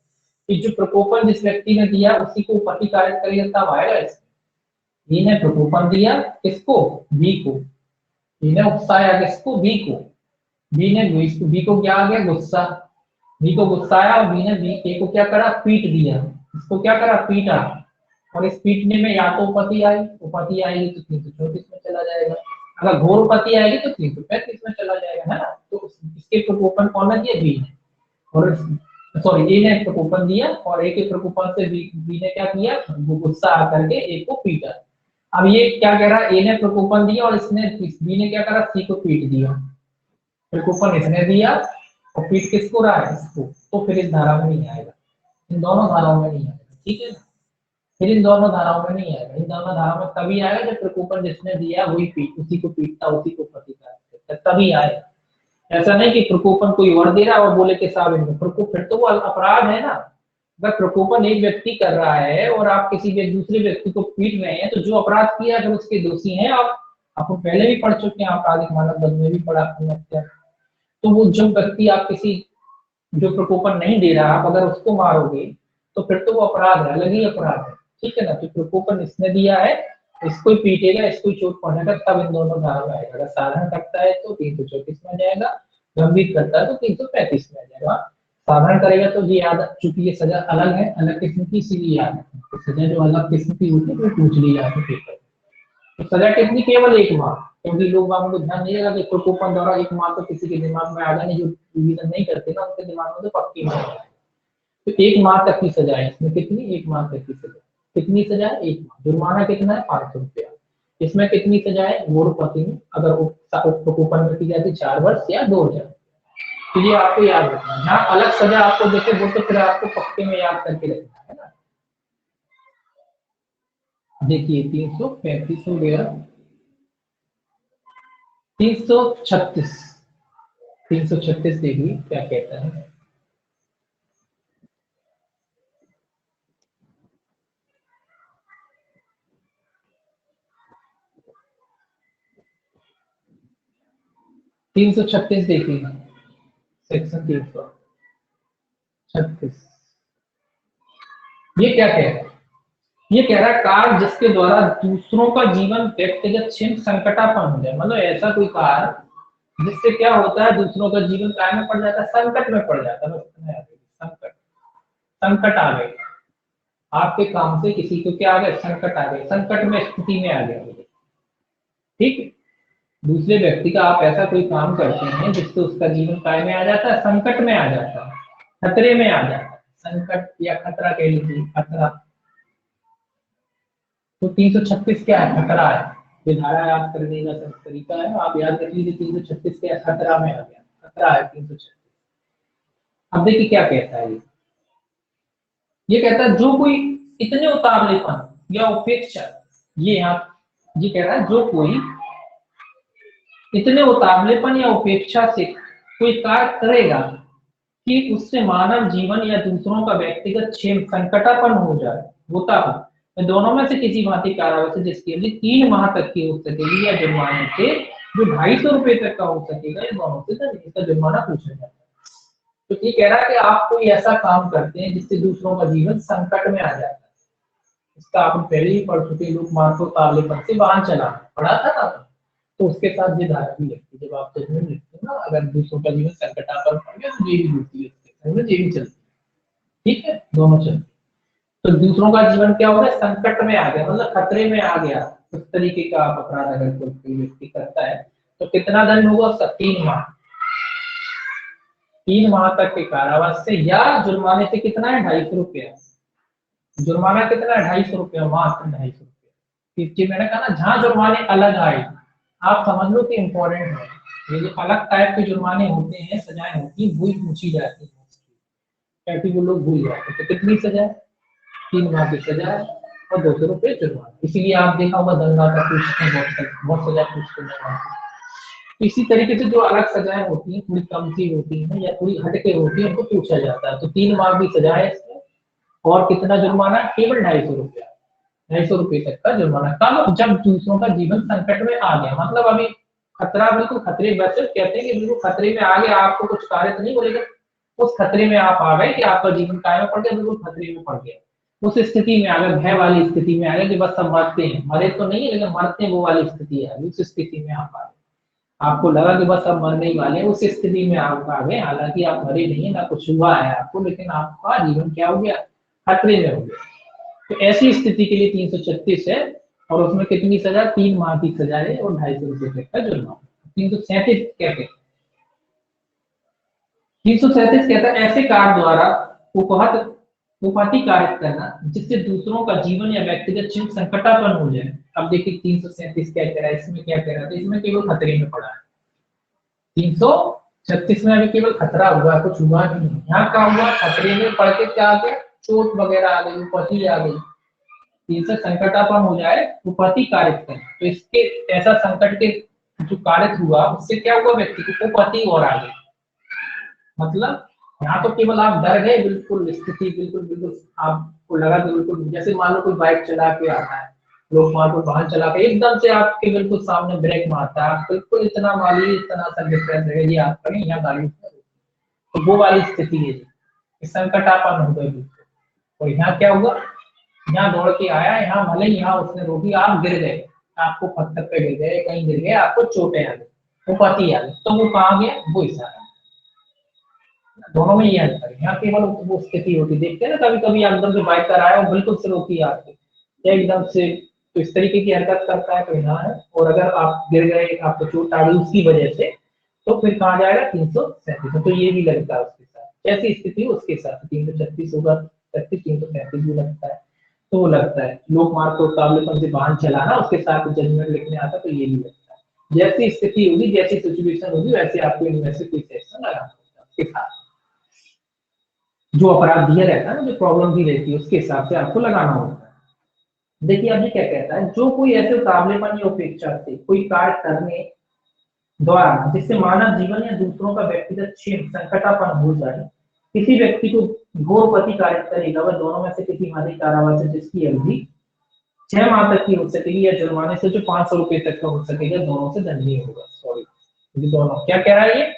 कि जो प्रकोपन जिस व्यक्ति ने दिया उसी को उपति कारित करिए तब आएगा इसमें। इन्हें प्रकोपन दिया किसको? बी को। इन्हें उकसाया किसको? बी को। बी को क्या आ गया? गुस्सा। बी को गुस्साया, और बी ने ए को क्या करा? पीट दिया। इसको क्या करा? पीटा। और इस पीटने में या तो उपपत्ति आएगी तो 334 में चला जाएगा, अगर घोर उपपत्ति आएगी तो 335 में चला जाएगा, है ना। तो इसके प्रकोपन कौन ने दिया? बी ने। और सॉरी, ए ने प्रकोपन दिया, और ए के प्रकोपन से बी ने क्या किया? गुस्सा आकर के ए को पीटा। अब ये क्या कह रहा है? ए ने प्रकोपन दिया और बी ने क्या करा? सी को पीट दिया। प्रकोपन इसने दिया और पीट किसको रहा है? इसको। तो फिर इस धारा में नहीं आएगा, इन दोनों धाराओं में नहीं आएगा, ठीक है ना। फिर इन दोनों धाराओं में नहीं आएगा। इन दोनों धाराओं में तभी आएगा जब प्रकोपन जिसने दिया वही उसी को पीटता, उसी को प्रतिकार करता, तभी आएगा। ऐसा नहीं कि प्रकोपन कोई और दे रहा है और बोले कि साहब इनको प्रकोप, फिर तो वो अपराध है ना। अगर प्रकोपन एक व्यक्ति कर रहा है और आप किसी दूसरे व्यक्ति को पीट रहे हैं, तो जो अपराध किया है उसके दोषी हैं आप। आपको पहले भी पढ़ चुके हैं, आपराधिक मानव बंद में भी पढ़ा। तो वो जो व्यक्ति आप किसी जो प्रकोपन नहीं दे रहा, आप अगर उसको मारोगे तो फिर तो वो अपराध है, अलग ही अपराध है, ठीक है ना। तो प्रकोपन इसने दिया है, इसको ही पीटेगा, इसको ही चोट पहुंचाएगा, तब इन दोनों धारा में आएगा। अगर साधारण करता है तो 334 में जाएगा, गंभीर करता है तो 335 में आ जाएगा। साधारण करेगा तो जी याद, चूंकि ये सजा अलग है, अलग किस्म की, इसीलिए याद है। तो सजा जो अलग किस्म की होती है वो पूछ ली जाती है पेपर। तो सजा कितनी? केवल 1 माह। क्योंकि लोग बागों को ध्यान नहीं लगा कि प्रकोपन द्वारा 1 माह तो किसी के दिमाग में आगा नहीं, जो रिवीजन नहीं करते ना उनके दिमाग में तो पक्की मार है। तो 1 माह तक की सजा है इसमें। कितनी? 1 माह तक की सजा। कितनी सजा है? 1 माह। जुर्माना कितना है? 500 रुपया। इसमें कितनी सजा है? गौरवपति में अगर प्रकोपन में की जाती 4 वर्ष या 2000। तो ये आपको याद रखना है। हाँ, अलग सजा आपको देखे वो तो फिर आपको पक्के में याद करके रखना है ना। देखिए 335 हो गया, 336, 336 देखिए क्या कहता है। तीन सौ छत्तीस देखिए, सेक्शन 336। ये क्या कह रहा है? ये कह रहा है कार्य जिसके द्वारा दूसरों का जीवन व्यक्तिगत छिन्न संकटापन्न हो जाए, मतलब ऐसा कोई कार्य जिससे क्या होता है दूसरों का जीवन काय में पड़ जाता है, संकट में पड़ जाता है। संकट, संकट आ गए आपके काम से, किसी को क्या आ गए, संकट आ गए, संकट में स्थिति में आ गया, ठीक है। दूसरे व्यक्ति का आप ऐसा कोई काम करते हैं जिससे उसका जीवन काय में आ जाता है, संकट में आ जाता है, खतरे में आ जाता है, संकट या खतरा कह लीजिए, खतरा। तो 336 क्या है, खतरा है। ये धारा याद करने का तरीका है, आप याद रख लीजिए 336 क्या, खतरा में आ गया, खतरा है 336। अब देखिए क्या कहता है ये कहता है जो कोई इतने उतावलेपन या उपेक्षा, ये यहाँ ये कह रहा है जो कोई इतने उतावलेपन या उपेक्षा से कोई कार्य करेगा कि उससे मानव जीवन या दूसरों का व्यक्तिगत क्षेम संकटापन्न हो जाए, होता हो, मैं दोनों में से किसी भांति कारावास है जिसके लिए 3 माह तक की हो सकेगी, या जुर्माने से जो 250 रुपए तक का हो सकेगा, या दोनों से इसका जुर्माना पूछा जाता है। तो ये कह रहा है कि आप कोई ऐसा काम करते हैं जिससे दूसरों का जीवन संकट में आ जाता है, इसका आप पहले ही पढ़ चुके, लोग मार्को तावलेपन से वाहन चला पढ़ा था ना, तो उसके साथ ये धारा भी लगती है। जब आप जजमेंट लिखते हो ना, अगर दूसरों का जीवन संकटापन्न पड़ गया तो जेल होती है, जेल चलती है, ठीक है, दोनों चलती। तो दूसरों का जीवन क्या होगा, संकट में आ गया, मतलब खतरे में आ गया, उस तरीके का आप अपराध अगर कोई व्यक्ति करता है तो कितना दंड होगा उसका, 3 माह, 3 माह तक के कारावास से, या जुर्माने से कितना है, 250 रुपया। जुर्माना कितना है, 250 रुपया, मात्र 250 रुपया। मैंने कहा ना, जहां जुर्माने अलग आए, आप समझ लो कि इंपॉर्टेंट है, ये जो अलग टाइप के जुर्माने होते हैं, सजाएं होती है, वही पूछी जाती है, ताकि वो लोग भूल जाते। तो कितनी सजा, 3 माह की सजा है और 200 रुपये जुर्माना। इसीलिए आप देखा होगा दंगा का पूछते हैं, बहुत सजा पूछते हैं। तो इसी तरीके से जो अलग सजाएं होती हैं, थोड़ी कम सी होती है या थोड़ी हटके होती है, उनको पूछा जाता है। तो 3 माह की सजा है इसमें, और कितना जुर्माना, केवल 250 रुपया, 250 रुपये तक का जुर्माना। कब, जब दूसरों का जीवन संकट में आ गया, मतलब अभी खतरा, बिल्कुल खतरे, वैसे कहते हैं कि बिल्कुल खतरे में आ गया, आपको कुछ कार्य तो नहीं बोलेगा, उस खतरे में आप आ गए कि आपका जीवन काय में पड़ गया, बिल्कुल खतरे में पड़ गया, उस स्थिति में आ गए, भय वाली स्थिति में आ गए कि बस सब मरते हैं, मरे तो नहीं है लेकिन मरते हैं, वो वाली स्थिति है, उस स्थिति में आप आ गए, आपको लगा कि बस अब मरने ही वाले हैं, उस स्थिति में आप आ गए। हालांकि आप मरे नहीं है, ना कुछ हुआ है आपको, लेकिन आपका जीवन क्या हो गया, खतरे में हो गया। तो ऐसी स्थिति के लिए 336 है, और उसमें कितनी सजा, 3 माह की सजा है और 250 रुपये तक का जुर्माना। 337 क्या कहते हैं, 337 कहता है ऐसे कार्य द्वारा उपहत उपहति कार्य करना जिससे दूसरों का जीवन या व्यक्तिगत चिन्ह संकटापन्न हो जाए। अब देखिए 337 क्या कह रहा है, इसमें क्या कह रहा था, इसमें केवल खतरे में पड़ा है। 336 में अभी केवल खतरा हुआ, कुछ हुआ नहीं। यहाँ क्या हुआ, खतरे में पड़ के क्या आ गया, चोट वगैरह आ गई, उपहति आ गई, इनसे संकटापन्न हो जाए, उपहति कारित करें। तो इसके ऐसा संकट के जो कारित हुआ, उससे क्या हुआ, व्यक्ति को उपहति और आ गई। मतलब यहाँ तो केवल आप डर गए, बिल्कुल स्थिति बिल्कुल बिल्कुल आपको लगा कि बिल्कुल, जैसे मान लो कोई बाइक चला के आता है, लोग मान लो वाहन चला के एकदम से आपके बिल्कुल सामने ब्रेक मारता है, बिल्कुल इतना माली इतना सा डिफरेंस है, ये आप करें यहाँ गाड़ी, तो वो वाली स्थिति है, संकटापन्न हो गए बिल्कुल। और यहाँ क्या हुआ, यहाँ दौड़ के आया, यहाँ भले यहाँ उसने रोकी, आप गिर गए, आपको पत्थर पे गिर गए, कहीं गिर गए, आपको चोटें आ गई, वो पति आ गई, तो वो कहाँ गया, वो इशारा। दोनों में ये अंतर है, यहाँ केवल वो स्थिति होती, देखते हैं ना कभी कभी एकदम से बाइक कर आया और बिल्कुल से रोकी आपके, एकदम से, तो इस तरीके की हरकत करता है तो यहाँ है। और अगर आप गिर गए, आपको चोट आ गई उसकी वजह से, तो फिर कहाँ जाएगा, 337। तो ये भी लगता है उसके साथ, जैसी स्थिति उसके साथ 336 होगा, 337 भी लगता है। तो वो लगता है लोक मार्ग को काबलेपन से वाहन चलाना, उसके साथ जजमेंट लिखने आता, तो ये भी लगता है। जैसी स्थिति होगी, जैसी सिचुएशन होगी, वैसे आपको इनमें से कोई सेक्शन लगाना होगा उसके साथ, जो अपराध दिया रहता है ना, जो प्रॉब्लम दी रहती है, उसके हिसाब से आपको लगाना होता है। देखिए अभी क्या कहता है, जो कोई ऐसे काबलेपन या उपेक्षा से कोई कार्य करने द्वारा जिससे मानव जीवन या दूसरों का व्यक्तिगत क्षेम संकटापन्न हो जाए, किसी व्यक्ति को घोर प्रतिकारित करेगा, वह दोनों में से किसी मानवीय कारावास है जिसकी अवधि 6 माह तक की हो सकेगी या जुर्माने से जो 500 रुपए तक का हो सकेगा, दोनों से दंडनीय होगा। सॉरी, ये दोनों क्या कह रहा है ये?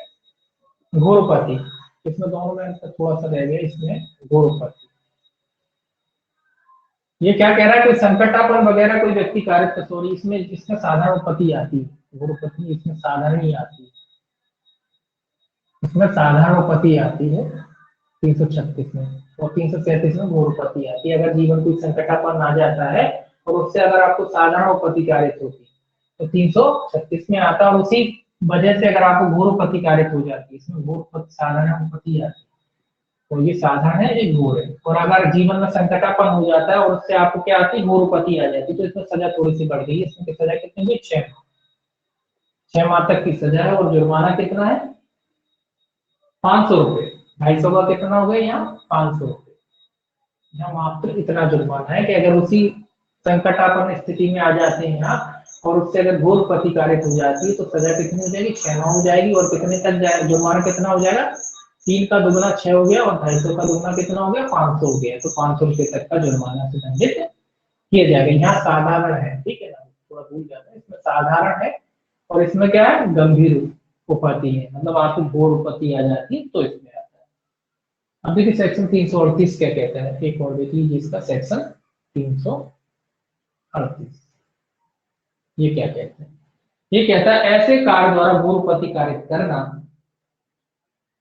घोरपति। इसमें दोनों में अंतर थोड़ा सा रह गया, इसमें घोरपति ये क्या कह रहा है? कोई संकटापन वगैरह कोई व्यक्ति कार्य, सॉरी इसमें इसमें साधारण उपपत्ति आती है, घोरपति इसमें साधारण ही आती है, इसमें साधारण उपपत्ति आती है 336 में, और 337 में घोरपति आती है। अगर जीवन कोई संकटापन आ जाता है और उससे अगर आपको साधारण उपपत्ति कारित होती है तो 336 में आता है, और उसी वजह से अगर आपको घोरपति कारित हो जाती है, इसमें घोरपति साधारण उपपत्ति आती है, तो ये साधारण है, ये घोर है। और अगर जीवन में संकटापन हो जाता है और उससे आपको क्या आती है? घोरपति आ जाती है, तो इसमें सजा थोड़ी सी बढ़ गई है। इसमें सजा कितनी है? 6 माह तक की सजा है, और जुर्माना कितना है? 500 रुपए। 250 का कितना हो गया यहाँ? 500 रुपए। यहाँ मात्र इतना जुर्माना है कि अगर उसी संकटापन्न स्थिति में आ जाते हैं आप और उससे अगर घोरपति कारित हो जाती है तो सजा कितनी हो जाएगी? 6 माह हो जाएगी। और कितने तक जाए जुर्माना कितना हो जाएगा? 3 का दुगना 6 हो गया, और 250 का दुगना कितना हो गया? 500 हो गया। तो 500 रुपए तक का जुर्माना से दंडित किया जाएगा। यहाँ साधारण है, ठीक है ना, थोड़ा भूल जाता है, इसमें साधारण है और इसमें क्या है? गंभीर उपपत्ति है, मतलब आपको घोर उपपत्ति आ जाती है तो इसमें आता है। अब देखिए सेक्शन 338 क्या कहता है, एक और देख लीजिए इसका सेक्शन 338 ये क्या कहता है? ये कहता है ऐसे कार्य द्वारा घोर उपपत्ति कारित करना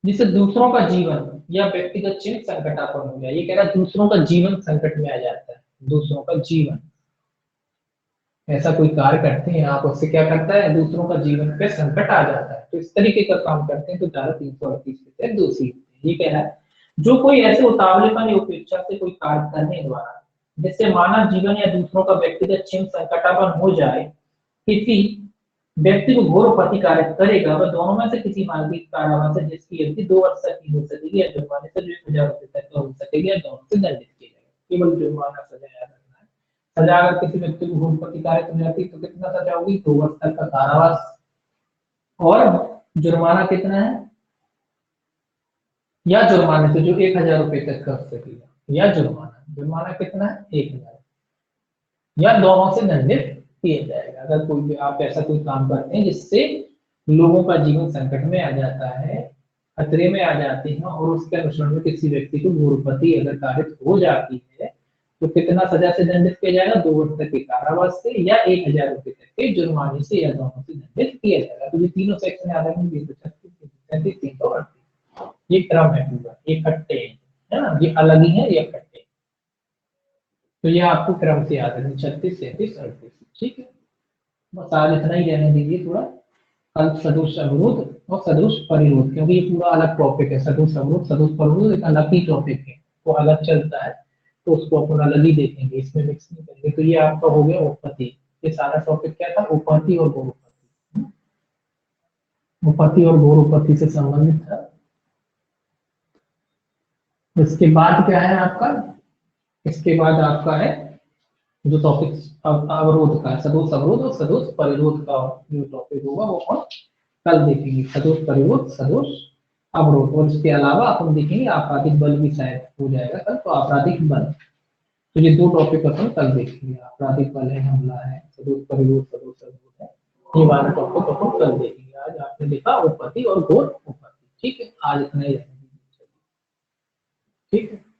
जिससे दूसरों का जीवन या व्यक्तिगत चिन्ह संकटापन्न हो जाए। ये कह रहा है दूसरों का जीवन संकट में आ जाता है, दूसरों का जीवन, ऐसा कोई कार्य करते हैं आप, उससे क्या करता है? दूसरों का जीवन पे संकट आ जाता है, तो इस तरीके का काम करते हैं तो धारा 338 के तहत दोषी होते हैं। ये कह रहा है जो कोई ऐसे उतावलेपन या उपेक्षा से कोई कार्य करने द्वारा जिससे मानव जीवन या दूसरों का व्यक्तिगत चिन्ह संकटापन्न हो जाए, किसी व्यक्ति को घोर प्रतिकारित करेगा, वह दोनों में से किसी मानवीय कारावास है जिसकी अवधि 2 वर्ष तक की हो सकेगी या जुर्माने से 1000 रुपए तक का हो सकेगी या दोनों से दंडित किया जाएगा। केवल जुर्माना सजा याद रखना है। सजा अगर किसी व्यक्ति को घोर प्रतिकारित हो जाती है तो कितना सजा होगी? 2 वर्ष तक का कारावास। और जुर्माना कितना है? या जुर्माने से जो 1000 रुपए तक का हो सकेगा, या जुर्माना कितना है? 1000, या दोनों से दंडित किया जाएगा। अगर कोई भी आप ऐसा कोई काम करते हैं जिससे लोगों का जीवन संकट में आ जाता है, खतरे में आ जाते हैं, और उसके अनुसरण में किसी व्यक्ति को घोरपति अगर कारित हो जाती है तो कितना सजा से दंडित किया जाएगा? 2 वर्ष तक के कारावास से या 1000 रुपए तक के जुर्माने से, या दोनों से दंडित किया जाएगा। तो ये तीनों सेक्शन याद रखेंगे, 236, 338, ये क्रम है पूरा, ये इकट्ठे है ना, ये अलग ही है, ये इकट्ठे। तो ये आपको क्रम से याद रखना, 36, 37, 38, ठीक है। बस आज इतना ही रहने दीजिए थोड़ा। कल सदोष अवरोध और सदोष परिरोध, क्योंकि ये पूरा अलग टॉपिक है। सदोष अवरोध सदोष परिरोध एक अलग ही टॉपिक है, वो अलग चलता है, तो उसको अपन अलग ही देखेंगे, इसमें मिक्स नहीं करेंगे। तो ये आपका हो गया उपपत्ति। ये सारा टॉपिक क्या था? उपपत्ति और बहुपत्ति, उपपत्ति और बहुपत्ति से संबंधित था। इसके बाद क्या है आपका? इसके बाद आपका है जो टॉपिक अवरोध का, सदोष अवरोध और सदोष परिरोध का जो टॉपिक होगा वो हम कल देखेंगे। सदोष परिरोध, सदोष अवरोध, और इसके अलावा अपन देखेंगे आपराधिक बल भी शायद हो जाएगा कल, तो आपराधिक बल। तो ये 2 टॉपिक अपन कल देखेंगे, आपराधिक बल है, हमला है, सदोष परिरोध, सदोष अवरोध है, ये वाला टॉपिक अपन कल देखेंगे। आज आपने देखा उपपत्ति और घोर उपपत्ति, ठीक है। आज इतना ही रहेगा, ठीक है।